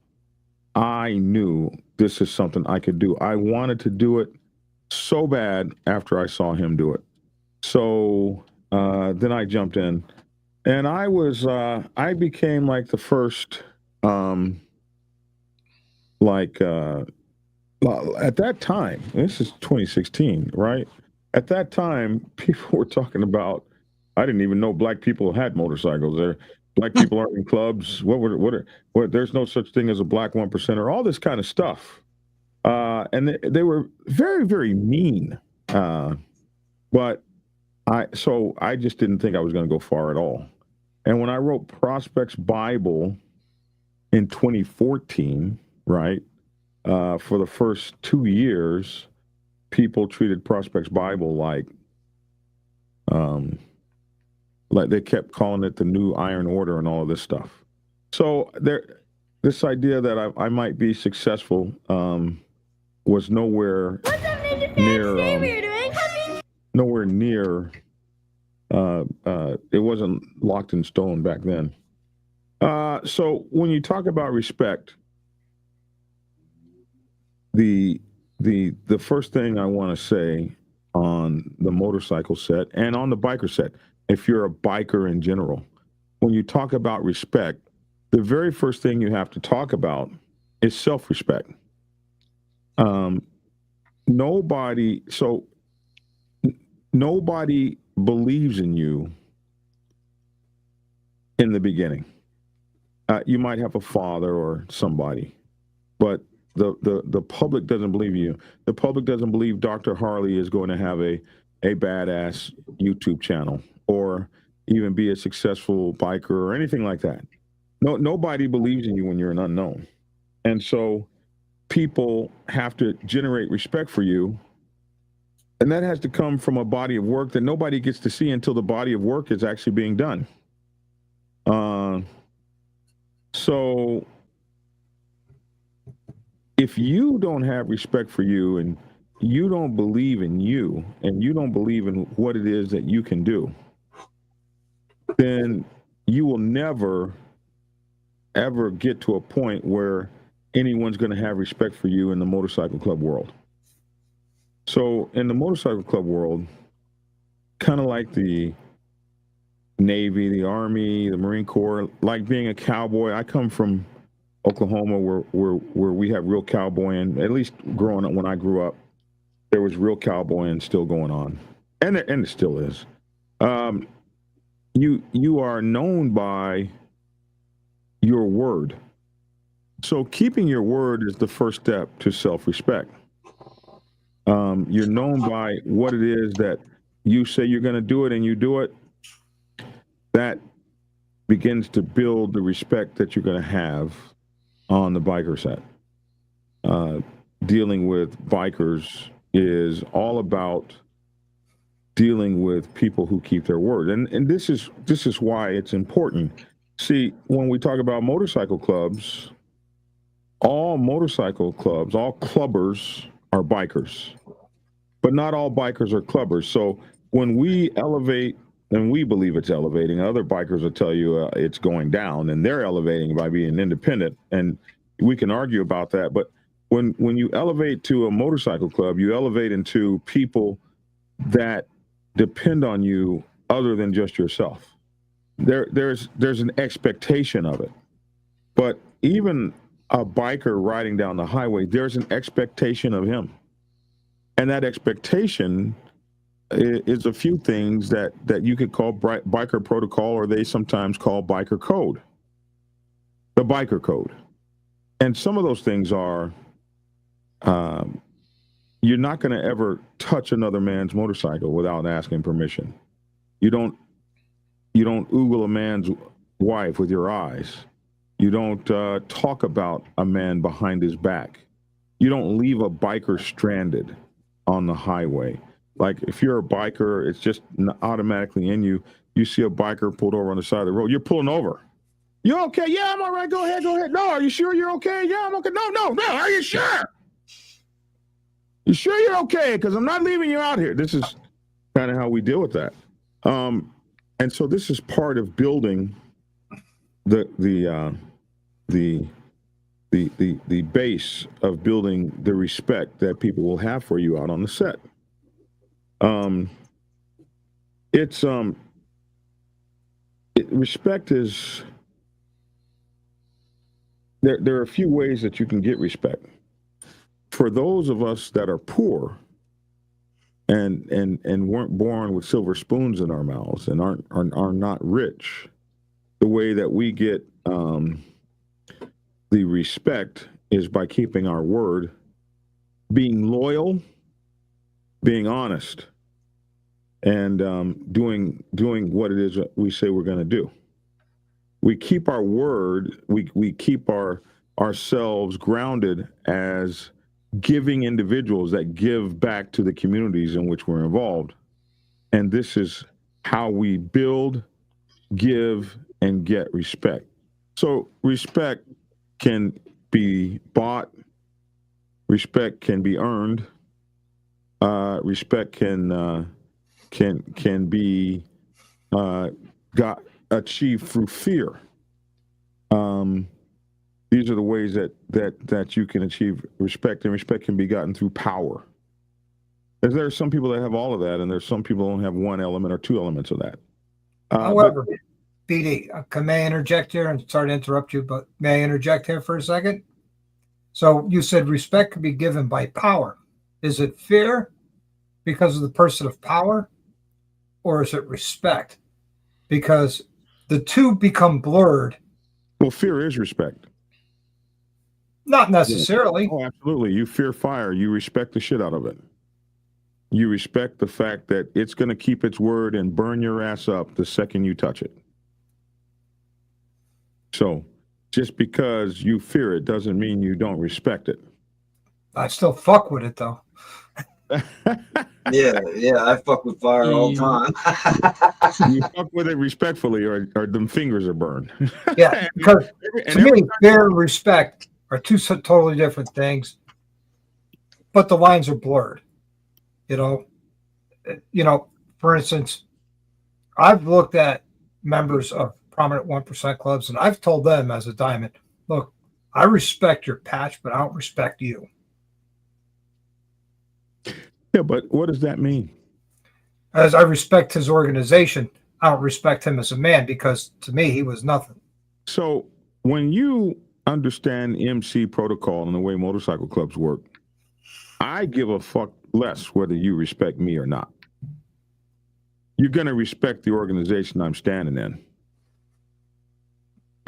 I knew this is something I could do. I wanted to do it so bad after I saw him do it. So then I jumped in, and I became like the first, at that time, this is 2016, right? At that time, people were talking about, I didn't even know black people had motorcycles. Black people aren't in clubs. What? There's no such thing as a black 1%er. All this kind of stuff, and they were very, very mean. But I just didn't think I was going to go far at all. And when I wrote Prospects Bible in 2014, right, for the first 2 years, people treated Prospects Bible like they kept calling it the New Iron Order and all of this stuff. So this idea that I might be successful was nowhere near. It wasn't locked in stone back then. So when you talk about respect, the first thing I want to say on the motorcycle set and on the biker set, if you're a biker in general, when you talk about respect, the very first thing you have to talk about is self-respect. Nobody believes in you in the beginning. You might have a father or somebody, but the public doesn't believe you. The public doesn't believe Dr. Harley is going to have a badass YouTube channel or even be a successful biker or anything like that. Nobody believes in you when you're an unknown. And so people have to generate respect for you. And that has to come from a body of work that nobody gets to see until the body of work is actually being done. So if you don't have respect for you and you don't believe in you and you don't believe in what it is that you can do, then you will never, ever get to a point where anyone's going to have respect for you in the motorcycle club world. So in the motorcycle club world, kind of like the Navy, the Army, the Marine Corps, like being a cowboy. I come from Oklahoma where we have real cowboying. At least growing up, when I grew up, there was real cowboying still going on. And it still is. You are known by your word. So keeping your word is the first step to self-respect. You're known by what it is that you say you're going to do it and you do it. That begins to build the respect that you're going to have on the biker set. Dealing with bikers is all about dealing with people who keep their word. And this is why it's important. See, when we talk about motorcycle clubs, all clubbers are bikers, but not all bikers are clubbers. So when we elevate, and we believe it's elevating, other bikers will tell you it's going down, and they're elevating by being independent. And we can argue about that. But when you elevate to a motorcycle club, you elevate into people that depend on you other than just yourself. There's an expectation of it. But even a biker riding down the highway, there's an expectation of him. And that expectation is a few things that you could call biker protocol, or they sometimes call biker code. The biker code. And some of those things are, you're not going to ever touch another man's motorcycle without asking permission. You don't oogle a man's wife with your eyes. You don't talk about a man behind his back. You don't leave a biker stranded on the highway. Like if you're a biker, it's just automatically in you. You see a biker pulled over on the side of the road, you're pulling over. You okay? Yeah, I'm all right. Go ahead. No, are you sure you're okay? Yeah, I'm okay. No. Are you sure? You sure you're okay? Because I'm not leaving you out here. This is kind of how we deal with that. And so this is part of building the base of building the respect that people will have for you out on the set. Respect is, there are a few ways that you can get respect. For those of us that are poor and weren't born with silver spoons in our mouths and are not rich, the way that we get the respect is by keeping our word, being loyal, being honest, and doing what it is that we say we're going to do. We keep our word. We keep ourselves grounded as giving individuals that give back to the communities in which we're involved. And this is how we build, give, and get respect. So respect can be bought. Respect can be earned. Respect can be achieved through fear. These are the ways that you can achieve respect, and respect can be gotten through power. There are some people that have all of that, and there's some people who don't have one element or two elements of that. However, BD, may I interject here? And sorry to interrupt you, but may I interject here for a second? So you said respect can be given by power. Is it fear because of the person of power, or is it respect? Because the two become blurred. Well, fear is respect. Not necessarily. Oh, absolutely. You fear fire. You respect the shit out of it. You respect the fact that it's going to keep its word and burn your ass up the second you touch it. So just because you fear it doesn't mean you don't respect it. I still fuck with it, though. Yeah, I fuck with fire all the time. You fuck with it respectfully, or them fingers are burned. Yeah, because to me, fear and respect are two totally different things, but the lines are blurred. You know, for instance, I've looked at members of prominent 1% clubs, and I've told them as a diamond, look, I respect your patch, but I don't respect you. Yeah, but what does that mean? As I respect his organization, I don't respect him as a man, because to me, he was nothing. So when you understand MC protocol and the way motorcycle clubs work, I give a fuck less whether you respect me or not. You're going to respect the organization I'm standing in.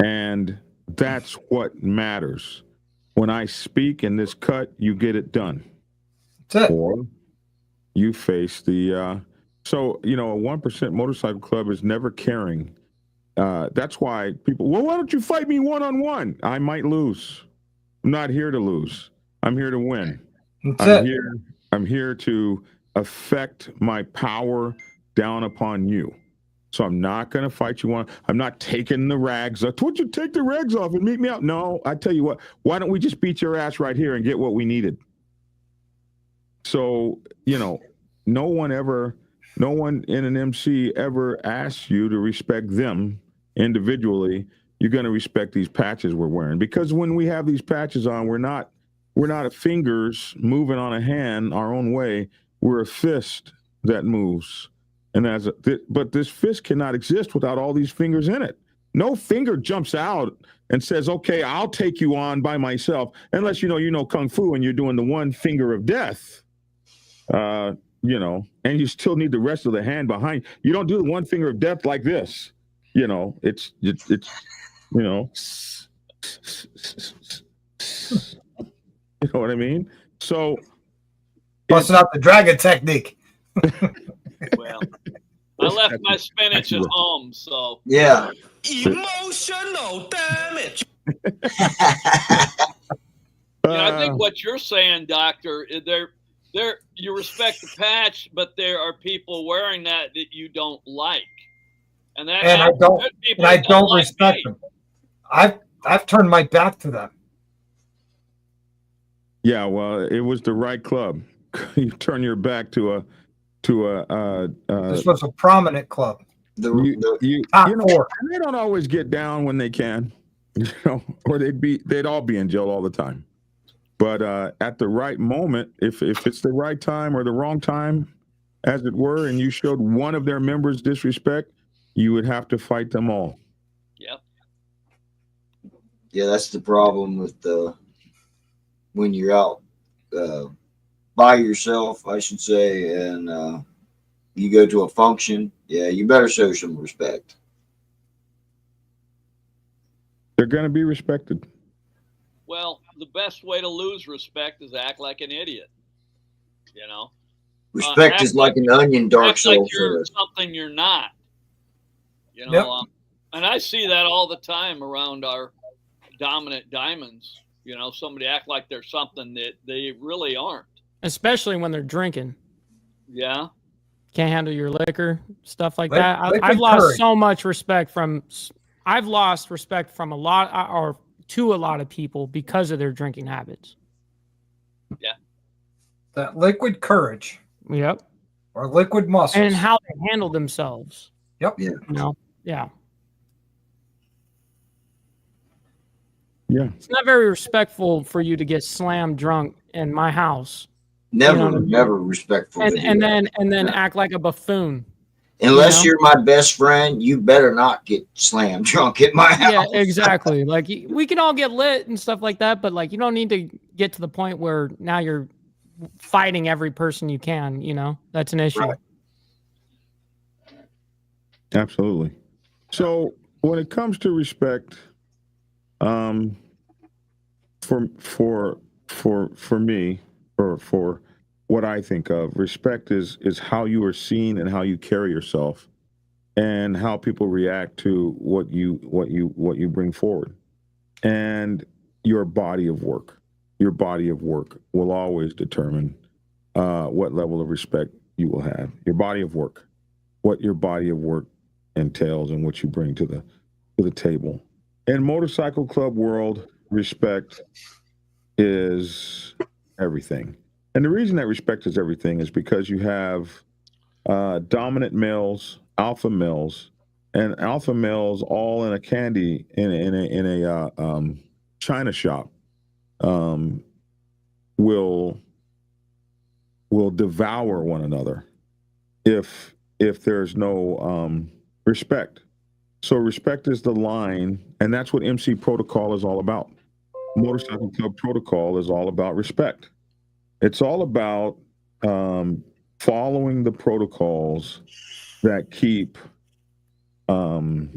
And that's what matters. When I speak in this cut, you get it done. That's it. Or you face the so a 1% motorcycle club is never caring. That's why people, well, why don't you fight me one-on-one? I might lose. I'm not here to lose. I'm here to win. I'm here to affect my power down upon you. So I'm not going to fight you one. I'm not taking the rags off. Would you take the rags off and meet me out? No, I tell you what, why don't we just beat your ass right here and get what we needed? So, no one in an MC ever asks you to respect them individually. You're going to respect these patches we're wearing, because when we have these patches on, we're not fingers moving on a hand our own way. We're a fist that moves. And but this fist cannot exist without all these fingers in it. No finger jumps out and says, okay, I'll take you on by myself, unless you know Kung Fu and you're doing the one finger of death. And you still need the rest of the hand behind. You don't do the one finger of death like this. It's you know what I mean? So busting out the dragon technique. Well, I left my spinach at home, so Yeah. Emotional damage. I think what you're saying, Doctor, you respect the patch, but there are people wearing that you don't like, and I don't respect them. I've turned my back to them. Yeah, well, it was the right club. You turn your back to a. This was a prominent club. Top four. And they don't always get down when they can, or they'd all be in jail all the time. But at the right moment, if it's the right time or the wrong time, as it were, and you showed one of their members disrespect, you would have to fight them all. Yep. Yeah, that's the problem with when you're out by yourself, I should say, and you go to a function. Yeah, you better show some respect. They're going to be respected. Well, the best way to lose respect is act like an idiot. Respect is like an onion, Dark Soul. Like you're something you're not. Yep. And I see that all the time around our dominant diamonds. Somebody act like they're something that they really aren't. Especially when they're drinking. Yeah. Can't handle your liquor, stuff like that. I've lost so much respect from. I've lost respect from a lot of people because of their drinking habits. Yeah. That liquid courage. Yep. Or liquid muscles. And how they handle themselves. Yep. Yeah. Yeah. Yeah. It's not very respectful for you to get slammed drunk in my house. Never respectful. And then act like a buffoon. Unless you're my best friend, you better not get slammed drunk at my house. Yeah, exactly. Like we can all get lit and stuff like that, but you don't need to get to the point where now you're fighting every person you can. That's an issue. Right. Absolutely. So when it comes to respect, for me, or for what I think of, respect is how you are seen and how you carry yourself, and how people react to what you bring forward, and your body of work. Your body of work will always determine what level of respect you will have. Your body of work, what your body of work entails, and what you bring to the table. In motorcycle club world, respect is everything. And the reason that respect is everything is because you have dominant males, alpha males, and alpha males all in a candy in a china shop will devour one another if there's no respect. So respect is the line, and that's what MC Protocol is all about. Motorcycle Club Protocol is all about respect. It's all about following the protocols that keep alpha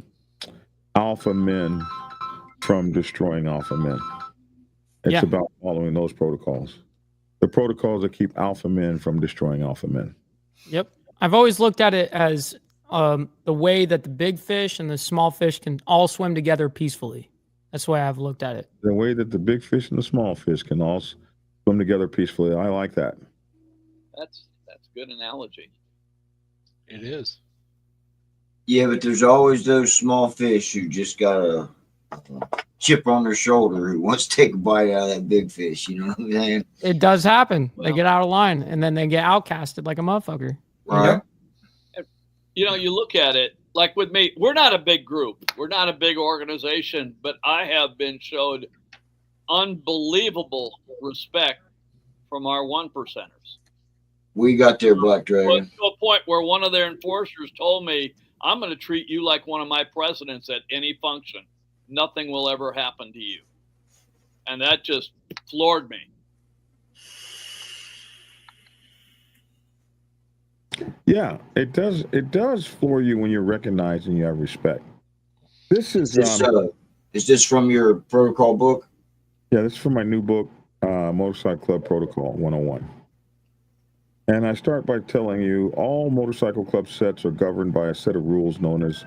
men from destroying alpha men. It's about following those protocols. The protocols that keep alpha men from destroying alpha men. Yep. I've always looked at it as the way that the big fish and the small fish can all swim together peacefully. That's the way I've looked at it. The way that the big fish and the small fish can all swim together peacefully. I like that. That's a good analogy. It is. Yeah, but there's always those small fish who just got a chip on their shoulder who wants to take a bite out of that big fish. You know what I'm saying? It does happen. They get out of line and then they get outcasted like a motherfucker. Right. You know, you look at it like with me, we're not a big group. We're not a big organization, but I have been showed unbelievable respect from our 1%ers. We got there, Black Dragon. To a point where one of their enforcers told me, I'm going to treat you like one of my presidents at any function. Nothing will ever happen to you. And that just floored me. Yeah, it does. It does floor you when you're recognized and you have respect. This is this from your protocol book? Yeah, this is from my new book, Motorcycle Club Protocol 101. And I start by telling you all motorcycle club sets are governed by a set of rules known as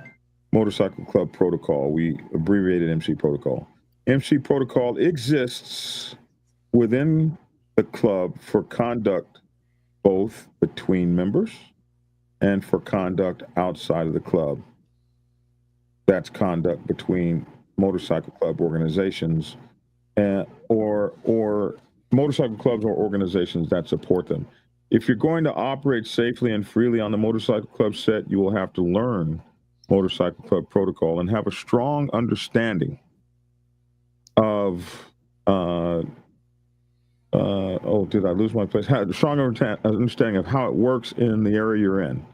Motorcycle Club Protocol. We abbreviated MC Protocol. MC Protocol exists within the club for conduct both between members and for conduct outside of the club. That's conduct between motorcycle club organizations or motorcycle clubs or organizations that support them. If you're going to operate safely and freely on the motorcycle club set, you will have to learn Motorcycle Club Protocol and have a strong understanding of did I lose my place? Have a strong understanding of how it works in the area you're in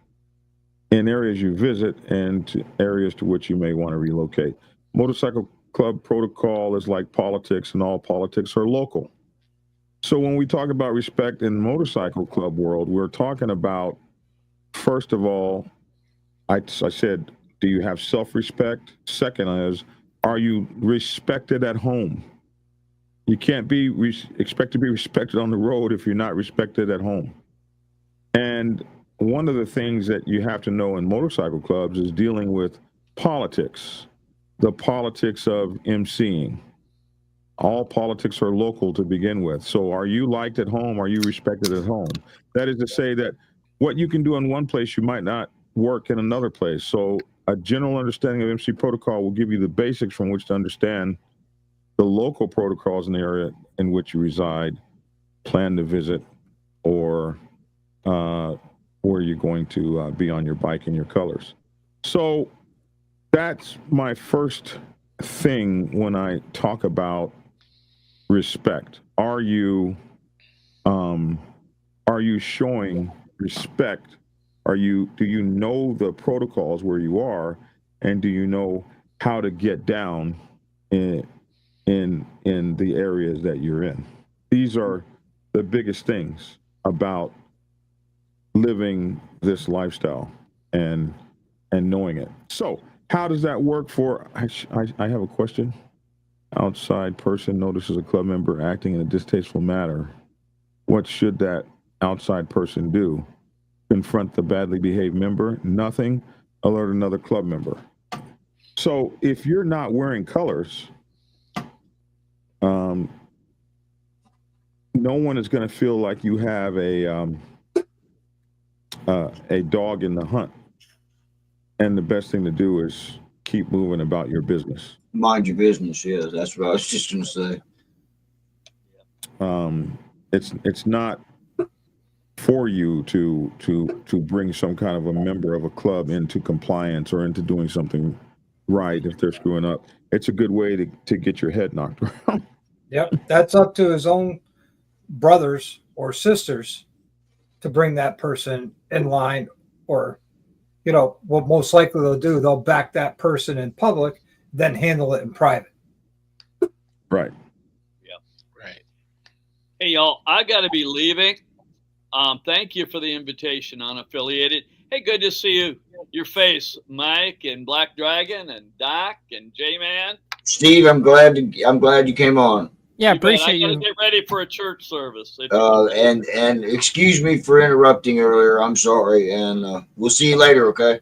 areas you visit, and to areas to which you may want to relocate. Motorcycle Club Protocol is like politics, and all politics are local. So when we talk about respect in the motorcycle club world, we're talking about, first of all, I said, do you have self-respect? Second is, are you respected at home? You can't expect to be respected on the road if you're not respected at home. And one of the things that you have to know in motorcycle clubs is dealing with politics, the politics of emceeing. All politics are local to begin with. So are you liked at home? Are you respected at home? That is to say that what you can do in one place, you might not work in another place. So a general understanding of MC Protocol will give you the basics from which to understand the local protocols in the area in which you reside, plan to visit, or where you're going to be on your bike in your colors. So that's my first thing when I talk about respect. Are you showing respect? Do you know the protocols where you are, and do you know how to get down in the areas that you're in? These are the biggest things about living this lifestyle and knowing it. So how does that work for, I have a question. Outside person notices a club member acting in a distasteful manner. What should that outside person do? Confront the badly behaved member? Nothing. Alert another club member. So if you're not wearing colors, no one is going to feel like you have a dog in the hunt. And the best thing to do is keep moving about your business. Mind your business, yes. That's what I was just going to say. It's not for you to bring some kind of a member of a club into compliance or into doing something right if they're screwing up. It's a good way to get your head knocked around. Yep, that's up to his own brothers or sisters to bring that person in line, or what most likely they'll do, they'll back that person in public, then handle it in private. Right. Right. Hey, y'all, I got to be leaving. Thank you for the invitation, Unaffiliated. Hey, good to see you. Your face, Mike and Black Dragon and Doc and J-Man. Steve, I'm glad you came on. Yeah, You bet. appreciate I got to you. get ready for a church service. And excuse me for interrupting earlier. I'm sorry, and we'll see you later. Okay.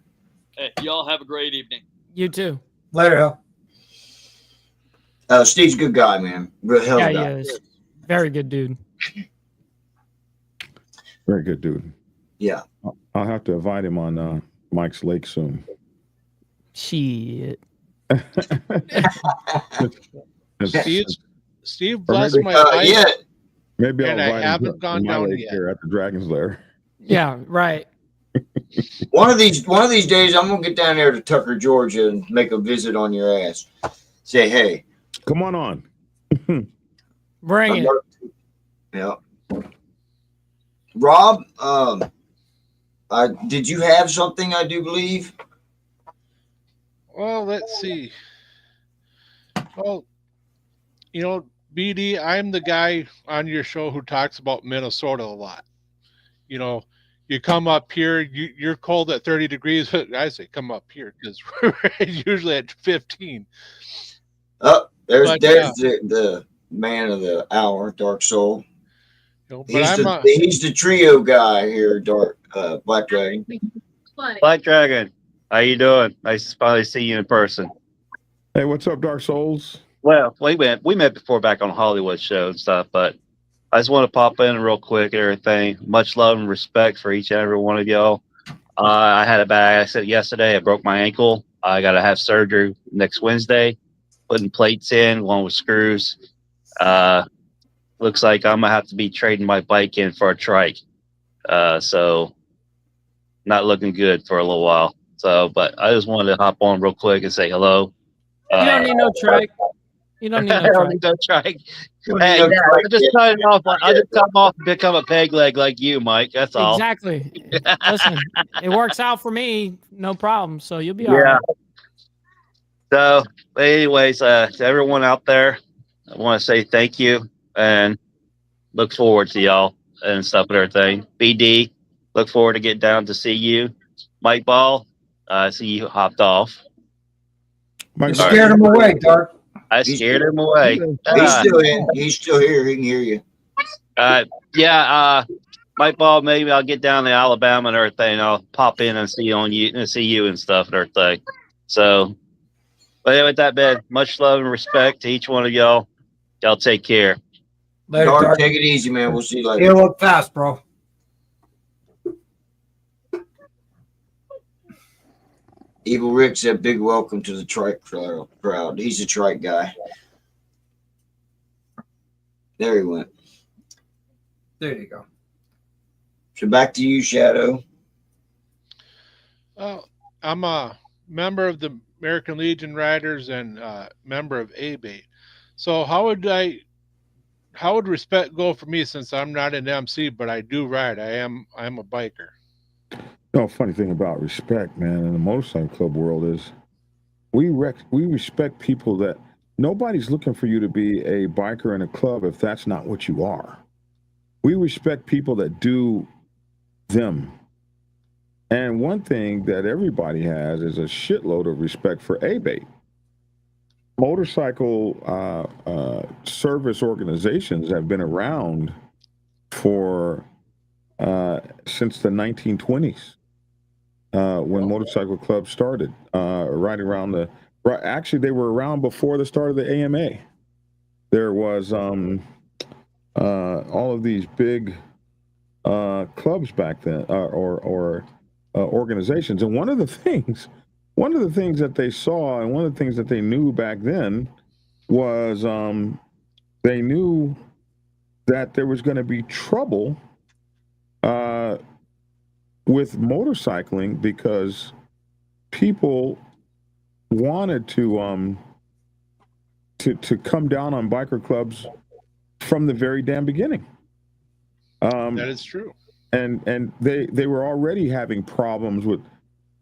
Hey, y'all have a great evening. You too. Later, Hal. Steve's a good guy, man. Real hell Yeah, of a he guy. is. Very good dude. Very good dude. Yeah. I'll have to invite him on Mike's Lake soon. Shit. Steve blessed my life. Yeah. Maybe I'll And I invite him haven't to gone my down lake yet. here at the Dragon's Lair. Yeah, right. One of these days, I'm gonna get down there to Tucker, Georgia, and make a visit on your ass. Say hey. Come on. Bring it. Yeah. Rob, did you have something? I do believe. Well, let's see. Well, BD, I'm the guy on your show who talks about Minnesota a lot. You come up here, you're cold at 30 degrees. I say come up here because we're usually at 15. Oh, there's the man of the hour, Dark Soul. He's the trio guy here, Black Dragon. Black Dragon, how you doing? Nice to finally see you in person. Hey, what's up, Dark Souls? Well, we met before back on Hollywood show and stuff, but I just want to pop in real quick and everything. Much love and respect for each and every one of y'all. I had a bad accident yesterday. I broke my ankle. I got to have surgery next Wednesday, putting plates in, along with screws. Looks like I'm going to have to be trading my bike in for a trike. So not looking good for a little while. So, but I just wanted to hop on real quick and say hello. You don't need no trike. You don't need no I don't trike. need no trike. Hey, I just started off. I just come off and become a peg leg like you, Mike. That's all. Exactly. Listen, it works out for me, no problem. So you'll be all right. So, anyways, to everyone out there, I want to say thank you and look forward to y'all and stuff and everything. BD, look forward to getting down to see you. Mike Ball, I see you hopped off. You scared him away, Dark. I scared him away. He's still in. He's still here. He can hear you. Mike Ball, maybe I'll get down to Alabama and everything. I'll pop in and see you and stuff and everything. So, but yeah, with that being, much love and respect to each one of y'all. Y'all take care. Later, Dark, take it easy, man. We'll see you later. Heal up fast, bro. Evil Rick said, "Big welcome to the trike crowd." He's a trike guy. There he went. There you go. So back to you, Shadow. I'm a member of the American Legion Riders and member of ABATE. So how would respect go for me since I'm not an MC, but I do ride? I'm a biker. No, funny thing about respect, man, in the motorcycle club world is we respect people that nobody's looking for you to be a biker in a club if that's not what you are. We respect people that do them. And one thing that everybody has is a shitload of respect for ABATE. Motorcycle service organizations have been around for since the 1920s. When motorcycle clubs started, actually they were around before the start of the AMA. There was all of these big clubs back then, or organizations, and one of the things that they saw and one of the things that they knew back then was they knew that there was going to be trouble with motorcycling because people wanted to come down on biker clubs from the very damn beginning. That is true. And they were already having problems with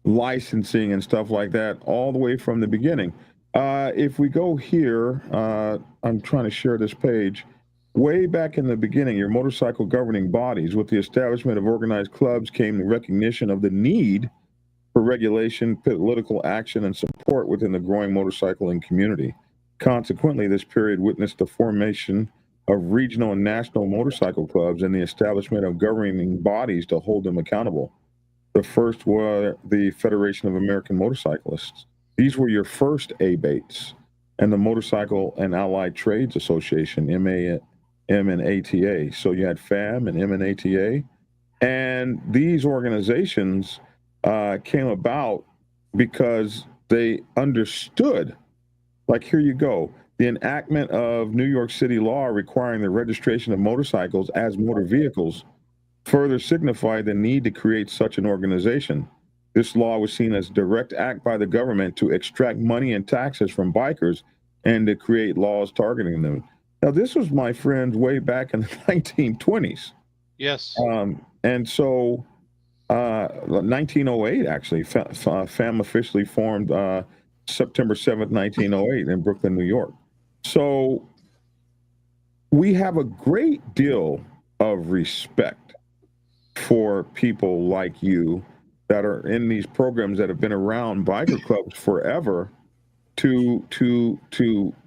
licensing and stuff like that all the way from the beginning. If we go here, I'm trying to share this page. Way back in the beginning, your motorcycle governing bodies, with the establishment of organized clubs came the recognition of the need for regulation, political action, and support within the growing motorcycling community. Consequently, this period witnessed the formation of regional and national motorcycle clubs and the establishment of governing bodies to hold them accountable. The first were the Federation of American Motorcyclists. These were your first ABATEs, and the Motorcycle and Allied Trades Association, M&ATA. So you had FAM and M&ATA. And these organizations came about because they understood, like, here you go, the enactment of New York City law requiring the registration of motorcycles as motor vehicles further signified the need to create such an organization. This law was seen as a direct act by the government to extract money and taxes from bikers and to create laws targeting them. Now, this was, my friends, way back in the 1920s. Yes. And so 1908, actually, FAM officially formed September 7th, 1908 in Brooklyn, New York. So we have a great deal of respect for people like you that are in these programs that have been around biker clubs forever to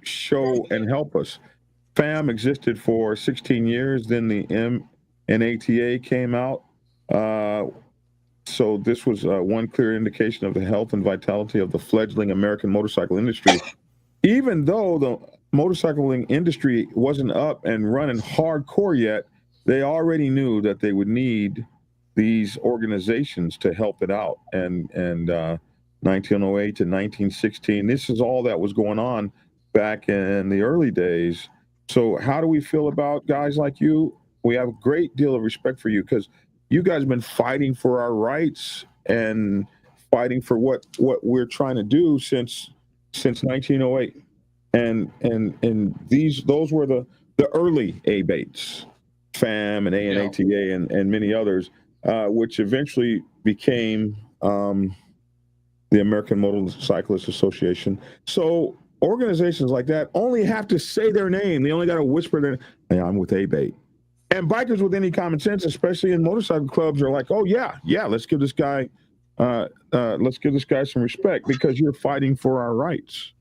show and help us. FAM existed for 16 years, then the M&ATA came out. So this was one clear indication of the health and vitality of the fledgling American motorcycle industry. Even though the motorcycling industry wasn't up and running hardcore yet, they already knew that they would need these organizations to help it out. And 1908 to 1916, this is all that was going on back in the early days. So how do we feel about guys like you? We have a great deal of respect for you because you guys have been fighting for our rights and fighting for what we're trying to do since 1908. And those were the early ABATEs, FAM and A&ATA and many others, which eventually became the American Motorcyclist Association. So organizations like that only have to say their name. They only got to whisper their, hey, I'm with ABATE. And bikers with any common sense, especially in motorcycle clubs, are like, oh yeah, let's give this guy some respect because you're fighting for our rights.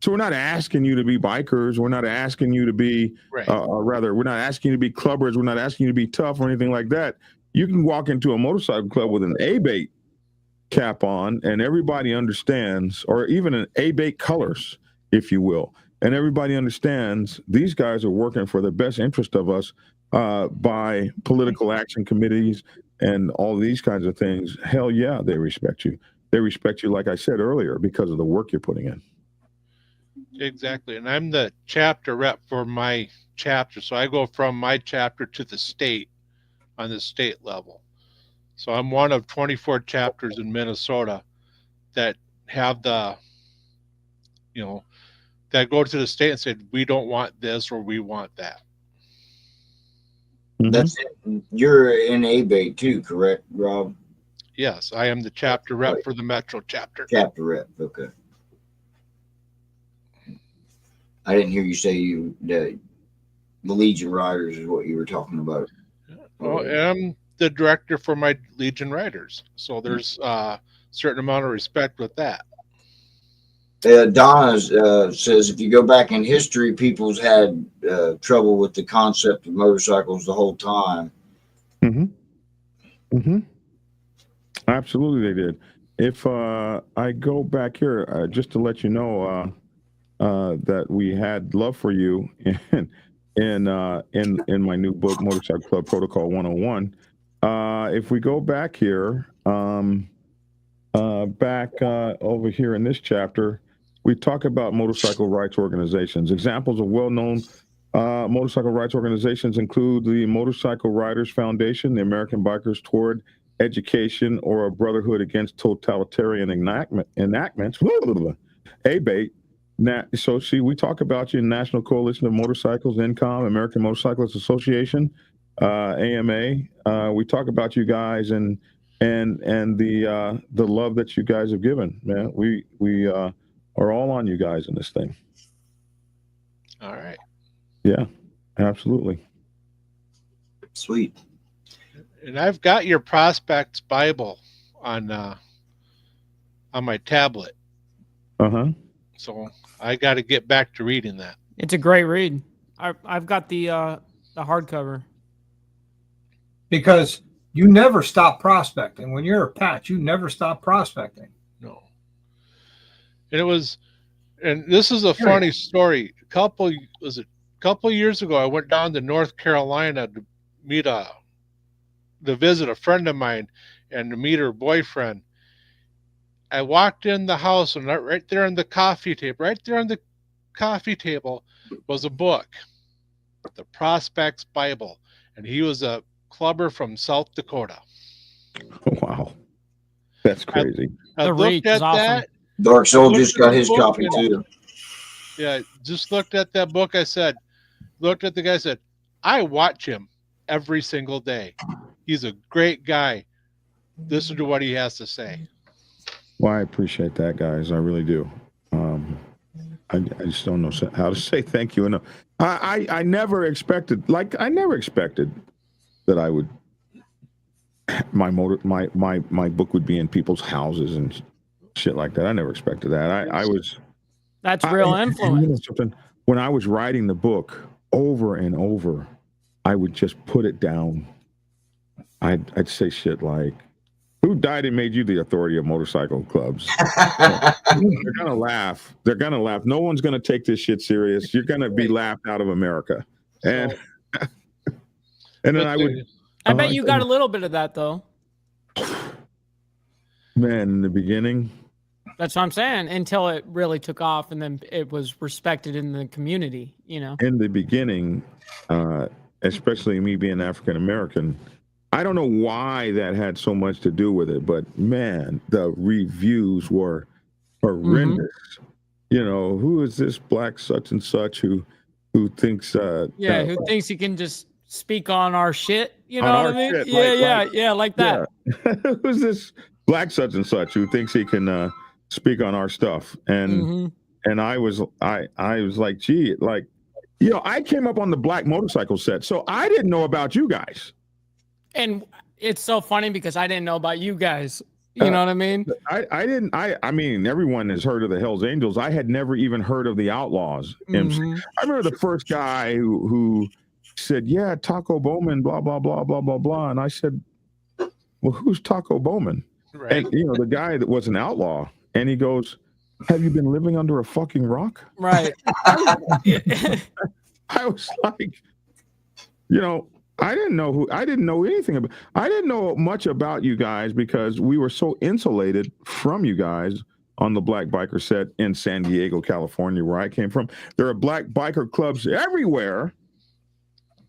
So we're not asking you to be bikers. We're not asking you to be, we're not asking you to be clubbers. We're not asking you to be tough or anything like that. You can walk into a motorcycle club with an ABATE cap on, and everybody understands, or even an ABATE colors, if you will, and everybody understands these guys are working for the best interest of us by political action committees and all these kinds of things. Hell yeah, they respect you. They respect you, like I said earlier, because of the work you're putting in. Exactly. And I'm the chapter rep for my chapter. So I go from my chapter to the state on the state level. So I'm one of 24 chapters in Minnesota that have that go to the state and said, we don't want this or we want that. Mm-hmm. That's it. You're in ABATE too, correct, Rob? Yes, I am the chapter rep for the Metro chapter. Chapter rep, okay. I didn't hear you say the Legion Riders is what you were talking about. Well, I'm the director for my Legion Riders, so there's a certain amount of respect with that. Donna says if you go back in history, people's had trouble with the concept of motorcycles the whole time. Mm-hmm. Mm-hmm. Absolutely, they did. If I go back here, just to let you know that we had love for you in my new book, Motorcycle Club Protocol 101. If we go back here, back over here in this chapter, we talk about motorcycle rights organizations. Examples of well-known motorcycle rights organizations include the Motorcycle Riders Foundation, the American Bikers Toward education or a brotherhood against totalitarian enactments. ABATE. So see, we talk about you in National Coalition of Motorcycles, NCOM, American Motorcyclists Association, AMA. We talk about you guys and the love that you guys have given, man. We are all on you guys in this thing. All right. Yeah, absolutely. Sweet. And I've got your Prospects Bible on my tablet. Uh-huh. So I got to get back to reading that. It's a great read. I've got the hardcover. Because you never stop prospecting. When you're a patch, you never stop prospecting. No. And this is a funny story. A couple years ago, I went down to North Carolina to visit a friend of mine and to meet her boyfriend. I walked in the house, and right there on the coffee table was a book, the Prospects Bible, and he was a clubber from South Dakota. Wow, that's crazy. I looked at that. Dark Soul just got his copy too. Yeah, just looked at that book. Looked at the guy, said, I watch him every single day. He's a great guy. Listen to what he has to say. Well, I appreciate that, guys. I really do. I just don't know how to say thank you enough. I never expected that I would my book would be in people's houses and shit like that. I never expected that. That's real influence. You know something? When I was writing the book over and over, I would just put it down. I'd say shit like, who died and made you the authority of motorcycle clubs? They're gonna laugh. No one's gonna take this shit serious. You're gonna be laughed out of America. And and then I bet you got a little bit of that though. Man, in the beginning. That's what I'm saying. Until it really took off, and then it was respected in the community. You know. In the beginning, especially me being African American, I don't know why that had so much to do with it, but man, the reviews were horrendous. Mm-hmm. You know, who is this black such and such who thinks who thinks he can just speak on our shit? You know what I mean? Yeah, like that. Yeah. Who's this black such and such who thinks he can speak on our stuff? And I was like, gee, like, you know, I came up on the black motorcycle set, so I didn't know about you guys. And it's so funny because I didn't know about you guys. You know what I mean? I mean, everyone has heard of the Hells Angels. I had never even heard of the Outlaws. Mm-hmm. I remember the first guy who said, yeah, Taco Bowman, blah, blah, blah, blah, blah, blah. And I said, well, who's Taco Bowman? Right. And, you know, the guy that was an outlaw. And he goes, have you been living under a fucking rock? Right. I was like, you know, I didn't know anything about. I didn't know much about you guys because we were so insulated from you guys on the Black Biker set in San Diego, California, where I came from. There are black biker clubs everywhere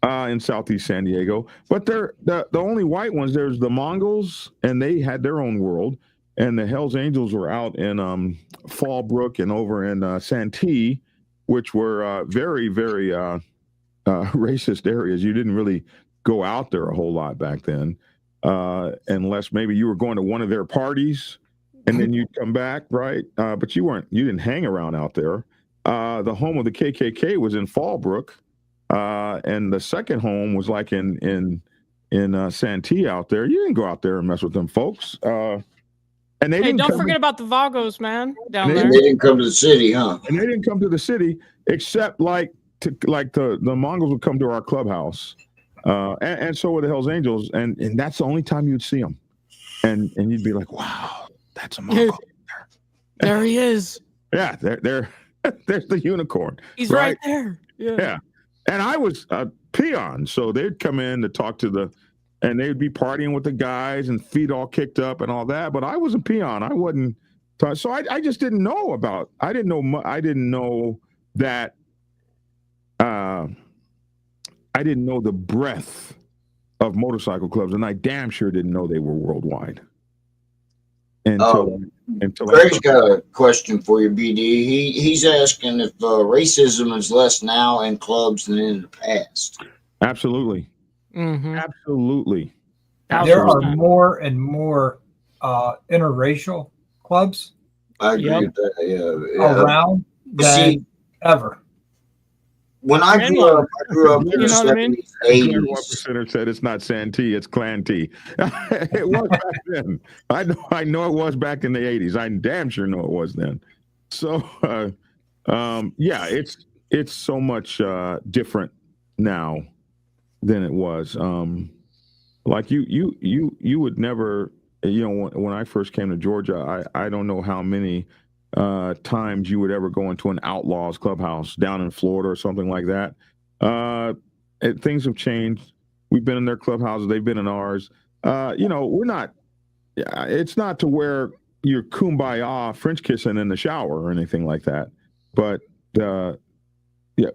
in Southeast San Diego, but they're the only white ones. There's the Mongols, and they had their own world, and the Hells Angels were out in Fallbrook and over in Santee, which were very, very racist areas. You didn't really go out there a whole lot back then, unless maybe you were going to one of their parties and then you'd come back, right? But you didn't hang around out there. The home of the KKK was in Fallbrook, and the second home was like in Santee out there. You didn't go out there and mess with them folks. And they don't forget about the Vagos, man, down there. They didn't come to the city, huh? And they didn't come to the city except the Mongols would come to our clubhouse, and so would the Hells Angels, and that's the only time you'd see them, and you'd be like, wow, that's a Mongol. There he is. Yeah, there's the unicorn. He's right there. Yeah. And I was a peon, so they'd come in to talk to and they'd be partying with the guys and feet all kicked up and all that. But I was a peon. I wasn't. So I just didn't know about. I didn't know that. I didn't know the breadth of motorcycle clubs, and I damn sure didn't know they were worldwide until Greg's got a question for you, BD. He's asking if racism is less now in clubs than in the past. Absolutely. Absolutely. There are more and more interracial clubs. I agree with that. Yeah. Around than ever. When I grew up in the 70s, 80s. 1% said it's not Santee, it's Clan T. It was back then. I know it was back in the 80s. I damn sure know it was then. So, yeah, it's so much different now than it was. Like you would never, when I first came to Georgia, I don't know how many times you would ever go into an Outlaws clubhouse down in Florida or something like that. Things have changed. We've been in their clubhouses. They've been in ours. We're not, it's not to where you're kumbaya French kissing in the shower or anything like that. But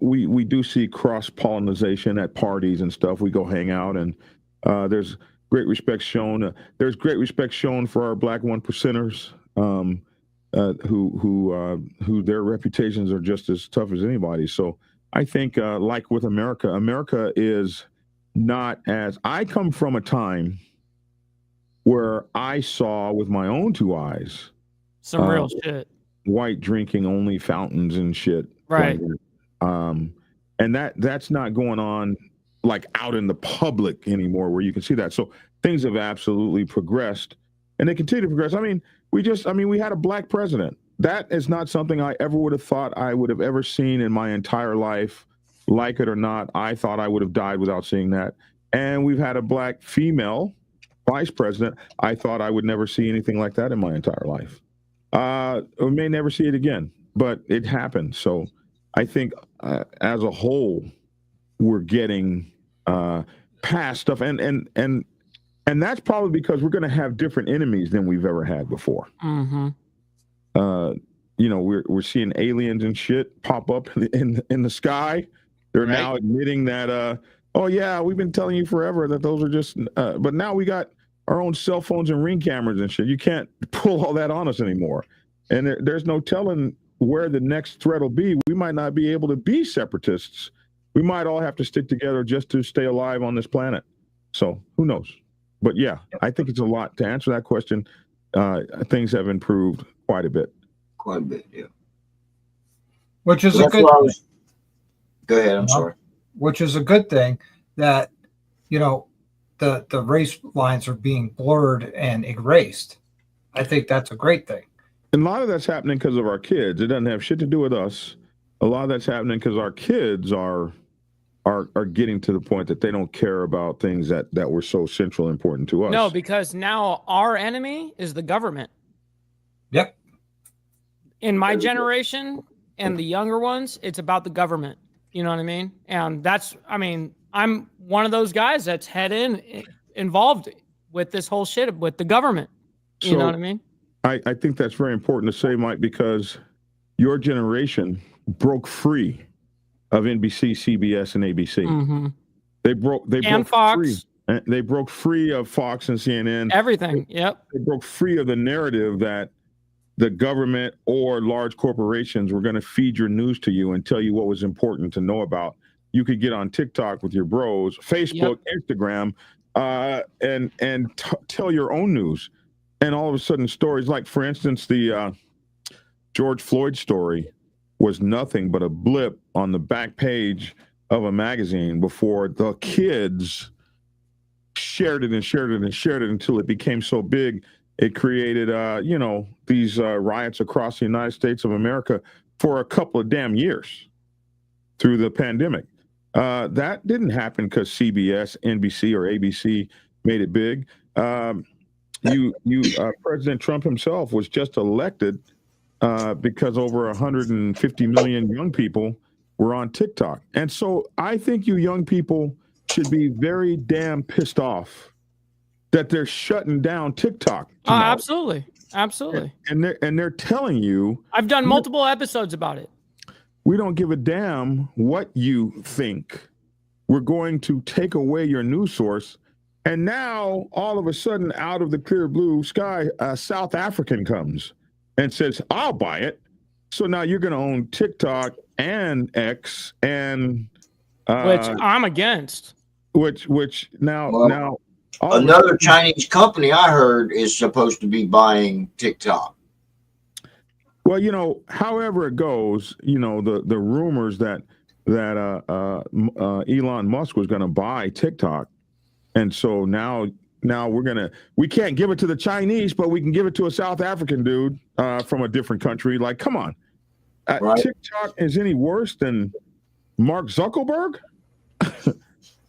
we do see cross pollination at parties and stuff. We go hang out, and there's great respect shown. There's great respect shown for our black 1%ers. Who their reputations are just as tough as anybody. So I think, like with America is not as. I come from a time where I saw with my own two eyes some real shit, white drinking only fountains and shit, right? And that's not going on like out in the public anymore, where you can see that. So things have absolutely progressed, and they continue to progress. I mean, we had a black president. That is not something I ever would have thought I would have ever seen in my entire life. Like it or not, I thought I would have died without seeing that. And we've had a black female vice president. I thought I would never see anything like that in my entire life. We may never see it again, but it happened. So I think as a whole, we're getting past stuff. And that's probably because we're going to have different enemies than we've ever had before. We're seeing aliens and shit pop up in the sky. They're now admitting that, oh yeah, we've been telling you forever that those are just. But now we got our own cell phones and ring cameras and shit. You can't pull all that on us anymore. And there's no telling where the next threat will be. We might not be able to be separatists. We might all have to stick together just to stay alive on this planet. So who knows? But yeah, I think it's a lot to answer that question. Things have improved quite a bit. Quite a bit, yeah. Which is a good thing. Go ahead, I'm sorry. Which is a good thing that, the race lines are being blurred and erased. I think that's a great thing. And a lot of that's happening because of our kids. It doesn't have shit to do with us. A lot of that's happening because our kids are getting to the point that they don't care about things that were so central and important to us. No, because now our enemy is the government. Yep. In my generation and the younger ones, it's about the government. You know what I mean? And I'm one of those guys that's involved with this whole shit with the government. You know what I mean? I think that's very important to say, Mike, because your generation broke free of NBC, CBS, and ABC. Mm-hmm. They broke Fox. free. They broke free of Fox and CNN. Everything. Yep. They broke free of the narrative that the government or large corporations were going to feed your news to you and tell you what was important to know about. You could get on TikTok with your bros, Facebook, Instagram, and tell your own news. And all of a sudden, stories like, for instance, the George Floyd story was nothing but a blip on the back page of a magazine before the kids shared it and shared it and shared it until it became so big. It created, these riots across the United States of America for a couple of damn years through the pandemic. That didn't happen because CBS, NBC, or ABC made it big. President Trump himself was just elected because over 150 million young people were on TikTok. And so I think you young people should be very damn pissed off that they're shutting down TikTok. Absolutely. And they're telling you. I've done multiple episodes about it. We don't give a damn what you think. We're going to take away your news source And now, all of a sudden, out of the clear blue sky, a South African comes and says, I'll buy it. So now you're going to own TikTok and X and which I'm against. Which now Well, now another Chinese company I heard is supposed to be buying TikTok. Well, however it goes, the rumors that Elon Musk was going to buy TikTok, and so now we can't give it to the Chinese, but we can give it to a South African dude from a different country. Like, come on, Right. TikTok is any worse than Mark Zuckerberg?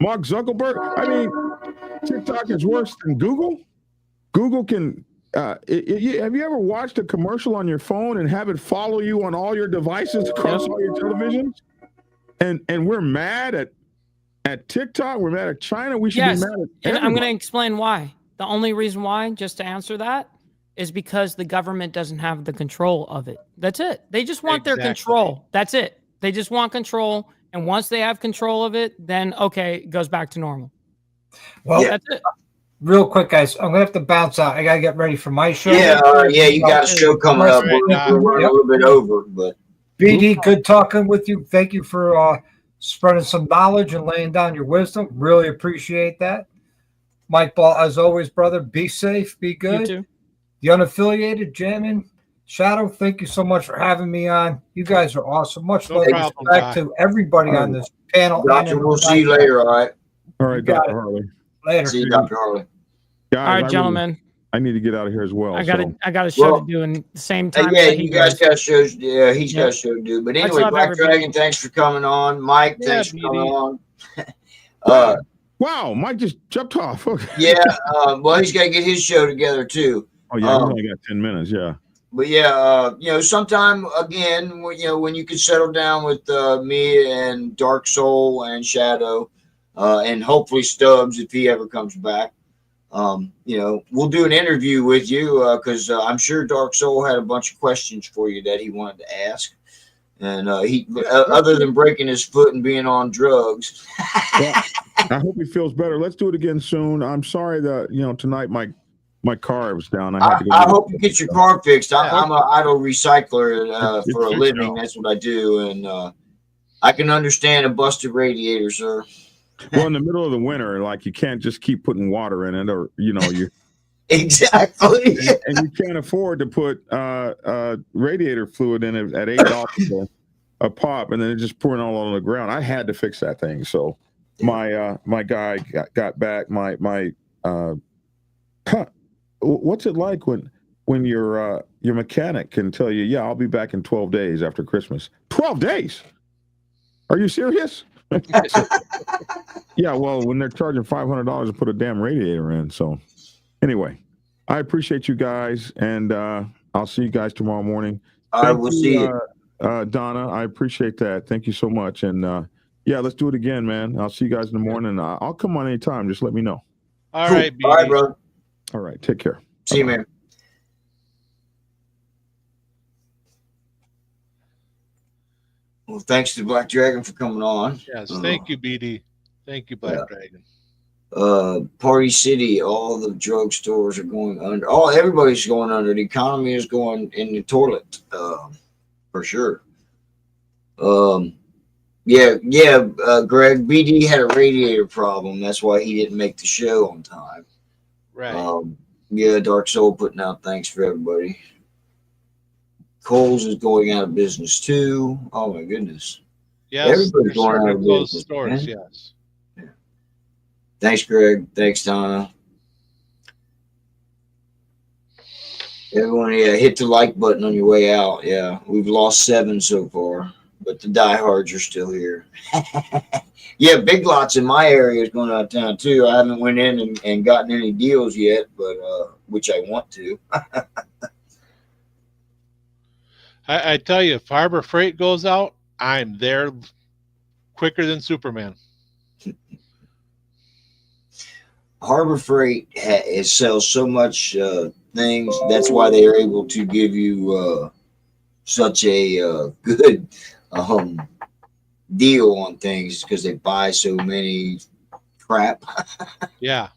Mark Zuckerberg? I mean, TikTok is worse than Google. Google can. Have you ever watched a commercial on your phone and have it follow you on all your devices across all your televisions? And we're mad at TikTok. We're mad at China. We should be mad at everybody. And I'm going to explain why. The only reason why, just to answer that, is because the government doesn't have the control of it. That's it. They just want their control. That's it. They just want control. And once they have control of it, then, okay, it goes back to normal. Well, that's it. Real quick, guys, I'm going to have to bounce out. I got to get ready for my show. Yeah, you got a show coming up. We're running a little bit over, but BD, good talking with you. Thank you for spreading some knowledge and laying down your wisdom. Really appreciate that. Mike Ball, as always, brother, be safe, be good. You too. The unaffiliated, Jammin, Shadow, thank you so much for having me on. You guys are awesome. Much love and respect to everybody on this panel. Doctor, we'll see you later, all right? All right, Dr. Harley. Later. See you, Dr. Harley. Guys, all right, gentlemen. I need to get out of here as well. I got a show to do in the same time. Yeah, you guys got shows. Yeah, he's got a show to do. But anyway, Black Dragon, thanks for coming on. Mike, thanks for coming on. Wow, Mike just jumped off. Okay. Yeah, well, he's got to get his show together too. Oh yeah, he's only got 10 minutes. Yeah. But yeah, sometime again, when you can settle down with me and Dark Soul and Shadow, and hopefully Stubbs if he ever comes back. We'll do an interview with you because I'm sure Dark Soul had a bunch of questions for you that he wanted to ask. And he, other than breaking his foot and being on drugs. Well, I hope he feels better. Let's do it again soon. I'm sorry that tonight my car was down. I hope you get your car fixed. I'm an auto recycler for a living. That's what I do, and I can understand a busted radiator, sir. Well, in the middle of the winter, like you can't just keep putting water in it, or you exactly, and you can't afford to put radiator fluid in it at $8 a pop, and then it just pouring all on the ground. I had to fix that thing, so my guy got back. What's it like when your mechanic can tell you, yeah, I'll be back in 12 days after Christmas? 12 days? Are you serious? Yeah, well, when they're charging $500 to put a damn radiator in. So anyway, I appreciate you guys, and I'll see you guys tomorrow morning. I will see you. Donna, I appreciate that. Thank you so much. And yeah, let's do it again, man. I'll see you guys in the morning. I'll come on anytime. Just let me know. All right, all right, bro. All right, take care. See you, man. Well, thanks to Black Dragon for coming on. Yes, thank you, BD. Thank you, Black Dragon. Party City, all the drugstores are going under. Everybody's going under. The economy is going in the toilet, for sure. Greg, BD had a radiator problem. That's why he didn't make the show on time. Right. Dark Soul putting out thanks for everybody. Kohl's is going out of business too. Oh my goodness. Yes, everybody's going out of business. Stores, yes. Yeah. Thanks, Greg. Thanks, Donna. Everyone, hit the like button on your way out. Yeah, we've lost 7 so far, but the diehards are still here. Yeah, Big Lots in my area is going out of town too. I haven't went in and gotten any deals yet, but which I want to. I tell you, if Harbor Freight goes out, I'm there quicker than Superman. Harbor Freight sells so much things. That's why they are able to give you such a good deal on things, because they buy so many crap. Yeah.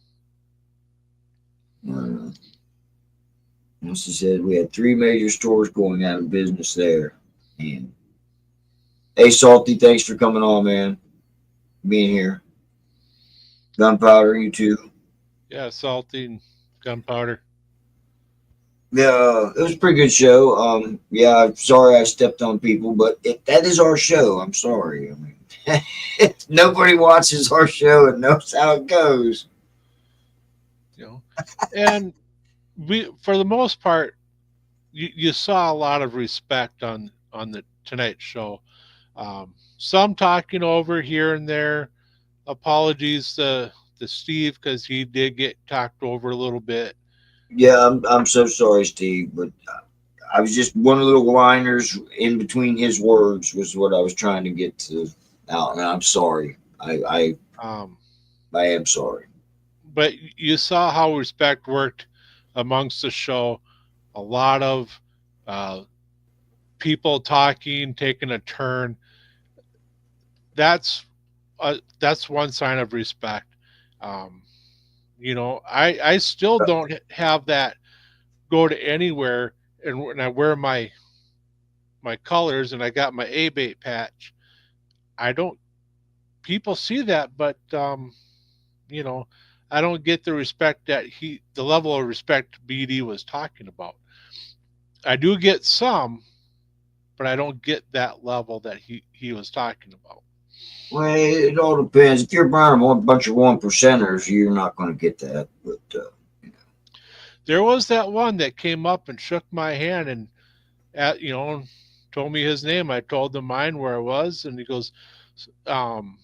And she said we had 3 major stores going out of business there. And hey, Salty, thanks for coming on, man. Being here. Gunpowder, you too. Yeah, salty and gunpowder. Yeah, it was a pretty good show. Yeah, I'm sorry I stepped on people, but that is our show. I'm sorry. I mean, nobody watches our show and knows how it goes. You know, and we, for the most part, you saw a lot of respect on the Tonight Show. Some talking over here and there. Apologies to Steve because he did get talked over a little bit. Yeah, I'm so sorry, Steve, but I was just one of the little liners in between his words was what I was trying to get to out, and I'm sorry. Um, I am sorry. but you saw how respect worked amongst the show. A lot of uh, people talking, taking a turn. That's that's one sign of respect. Um, I still don't have that go to anywhere, and when I wear my colors and I got my A bait patch, I don't people see that, but you know, I don't get the respect that the level of respect BD was talking about. I do get some, but I don't get that level that he was talking about. Well, it all depends. If you're buying a bunch of 1%ers, you're not going to get that. But There was that one that came up and shook my hand and told me his name. I told him mine where I was, and he um,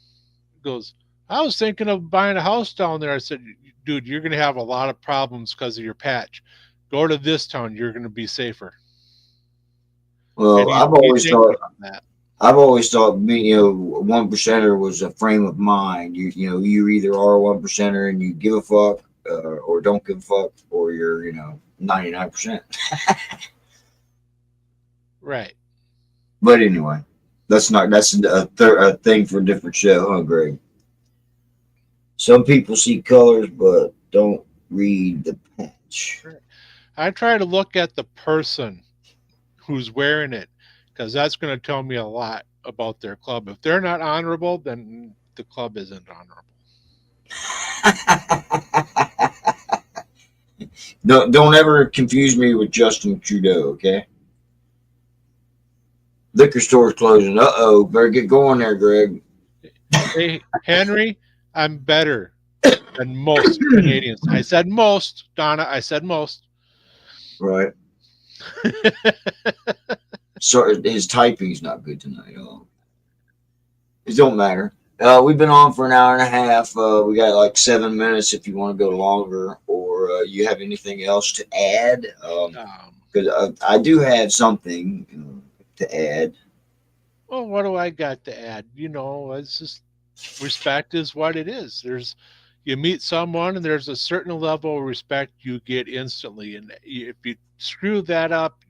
goes, I was thinking of buying a house down there. I said, dude, you're going to have a lot of problems because of your patch. Go to this town. You're going to be safer. And well, he thanked me for that. I've always thought, 1%er was a frame of mind. You either are a 1%er and you give a fuck, or don't give a fuck, or you're 99%. Right. But anyway, that's a thing for a different show, huh, Greg? Some people see colors but don't read the patch. I try to look at the person who's wearing it because that's going to tell me a lot about their club. If they're not honorable, then the club isn't honorable. Don't ever confuse me with Justin Trudeau, okay? Liquor store's closing. Uh-oh, better get going there, Greg. Hey, Henry, I'm better than most Canadians. I said most, Donna. I said most. Right. Sorry, his typing's not good tonight. Oh, it don't matter. We've been on for an hour and a half. We got like 7 minutes if you want to go longer, or you have anything else to add? Because I do have something to add. Well, what do I got to add? It's just respect is what it is. You meet someone and there's a certain level of respect you get instantly, and if you screw that up,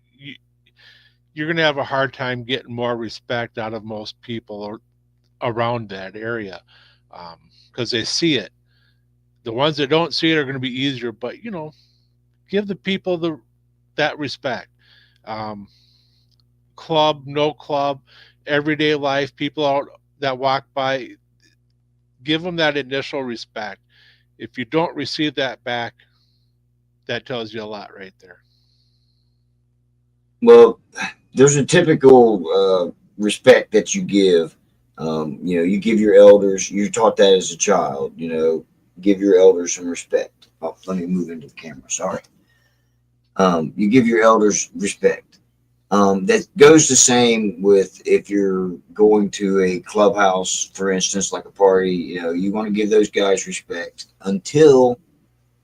you're going to have a hard time getting more respect out of most people around that area because they see it. The ones that don't see it are going to be easier, but give the people that respect. Um, Club, no club, everyday life, people out that walk by, give them that initial respect. If you don't receive that back, that tells you a lot right there. Well, there's a typical respect that you give. You give your elders. You taught that as a child. Give your elders some respect. Oh, let me move into the camera. Sorry. You give your elders respect. That goes the same with if you're going to a clubhouse, for instance, like a party. You want to give those guys respect until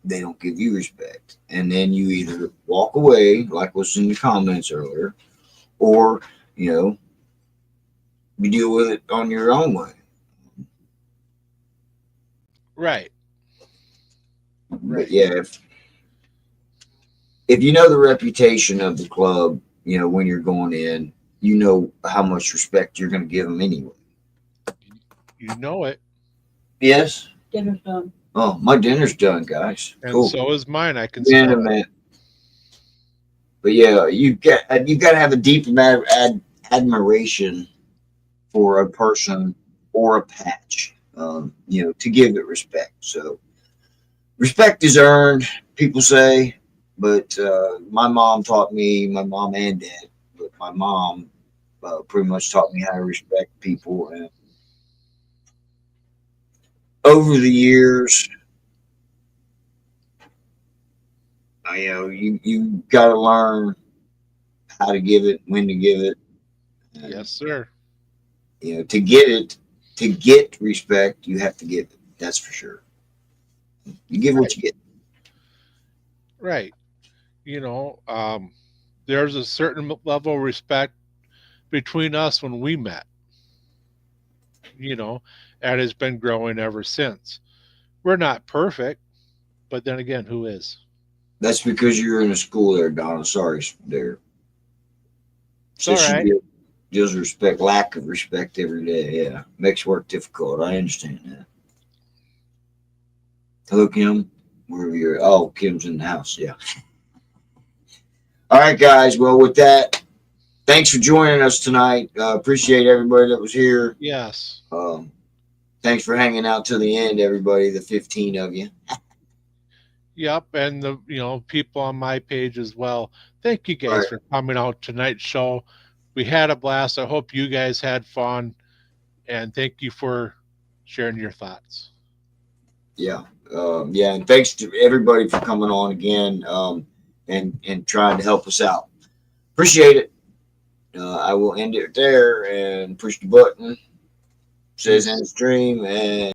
they don't give you respect, and then you either walk away, like was in the comments earlier, or you deal with it on your own way. Right. But yeah, if you know the reputation of the club, when you're going in, you know how much respect you're going to give them anyway. You know it. Yes. Dinner's done. Oh, my dinner's done, guys. And cool. so is mine. I can Wait a smell it. minute. But yeah, you got to have a deep admiration for a person or a patch, to give it respect. So respect is earned, people say, but my mom taught me, my mom and dad, but my mom pretty much taught me how to respect people. And over the years, you got to learn how to give it, when to give it. And, Yes, sir. to get respect, you have to give it. That's for sure. You give what Right. you get. Right. There's a certain level of respect between us when we met, you know, and it's been growing ever since. We're not perfect, but then again, who is? That's because you're in a school there, Donna. Sorry, there. It's all Says she right. deals respect, lack of respect every day. Yeah, makes work difficult. I understand that. Hello, Kim. Wherever you're. Oh, Kim's in the house. Yeah. All right, guys. Well, with that, thanks for joining us tonight. Appreciate everybody that was here. Yes. Um, thanks for hanging out till the end, everybody. The 15 of you. Yep. And the people on my page as well. Thank you All guys right. for coming out tonight's show. We had a blast. I hope you guys had fun. And thank you for sharing your thoughts. Yeah. Yeah. And thanks to everybody for coming on again, and trying to help us out. Appreciate it. I will end it there and push the button. Says end stream, and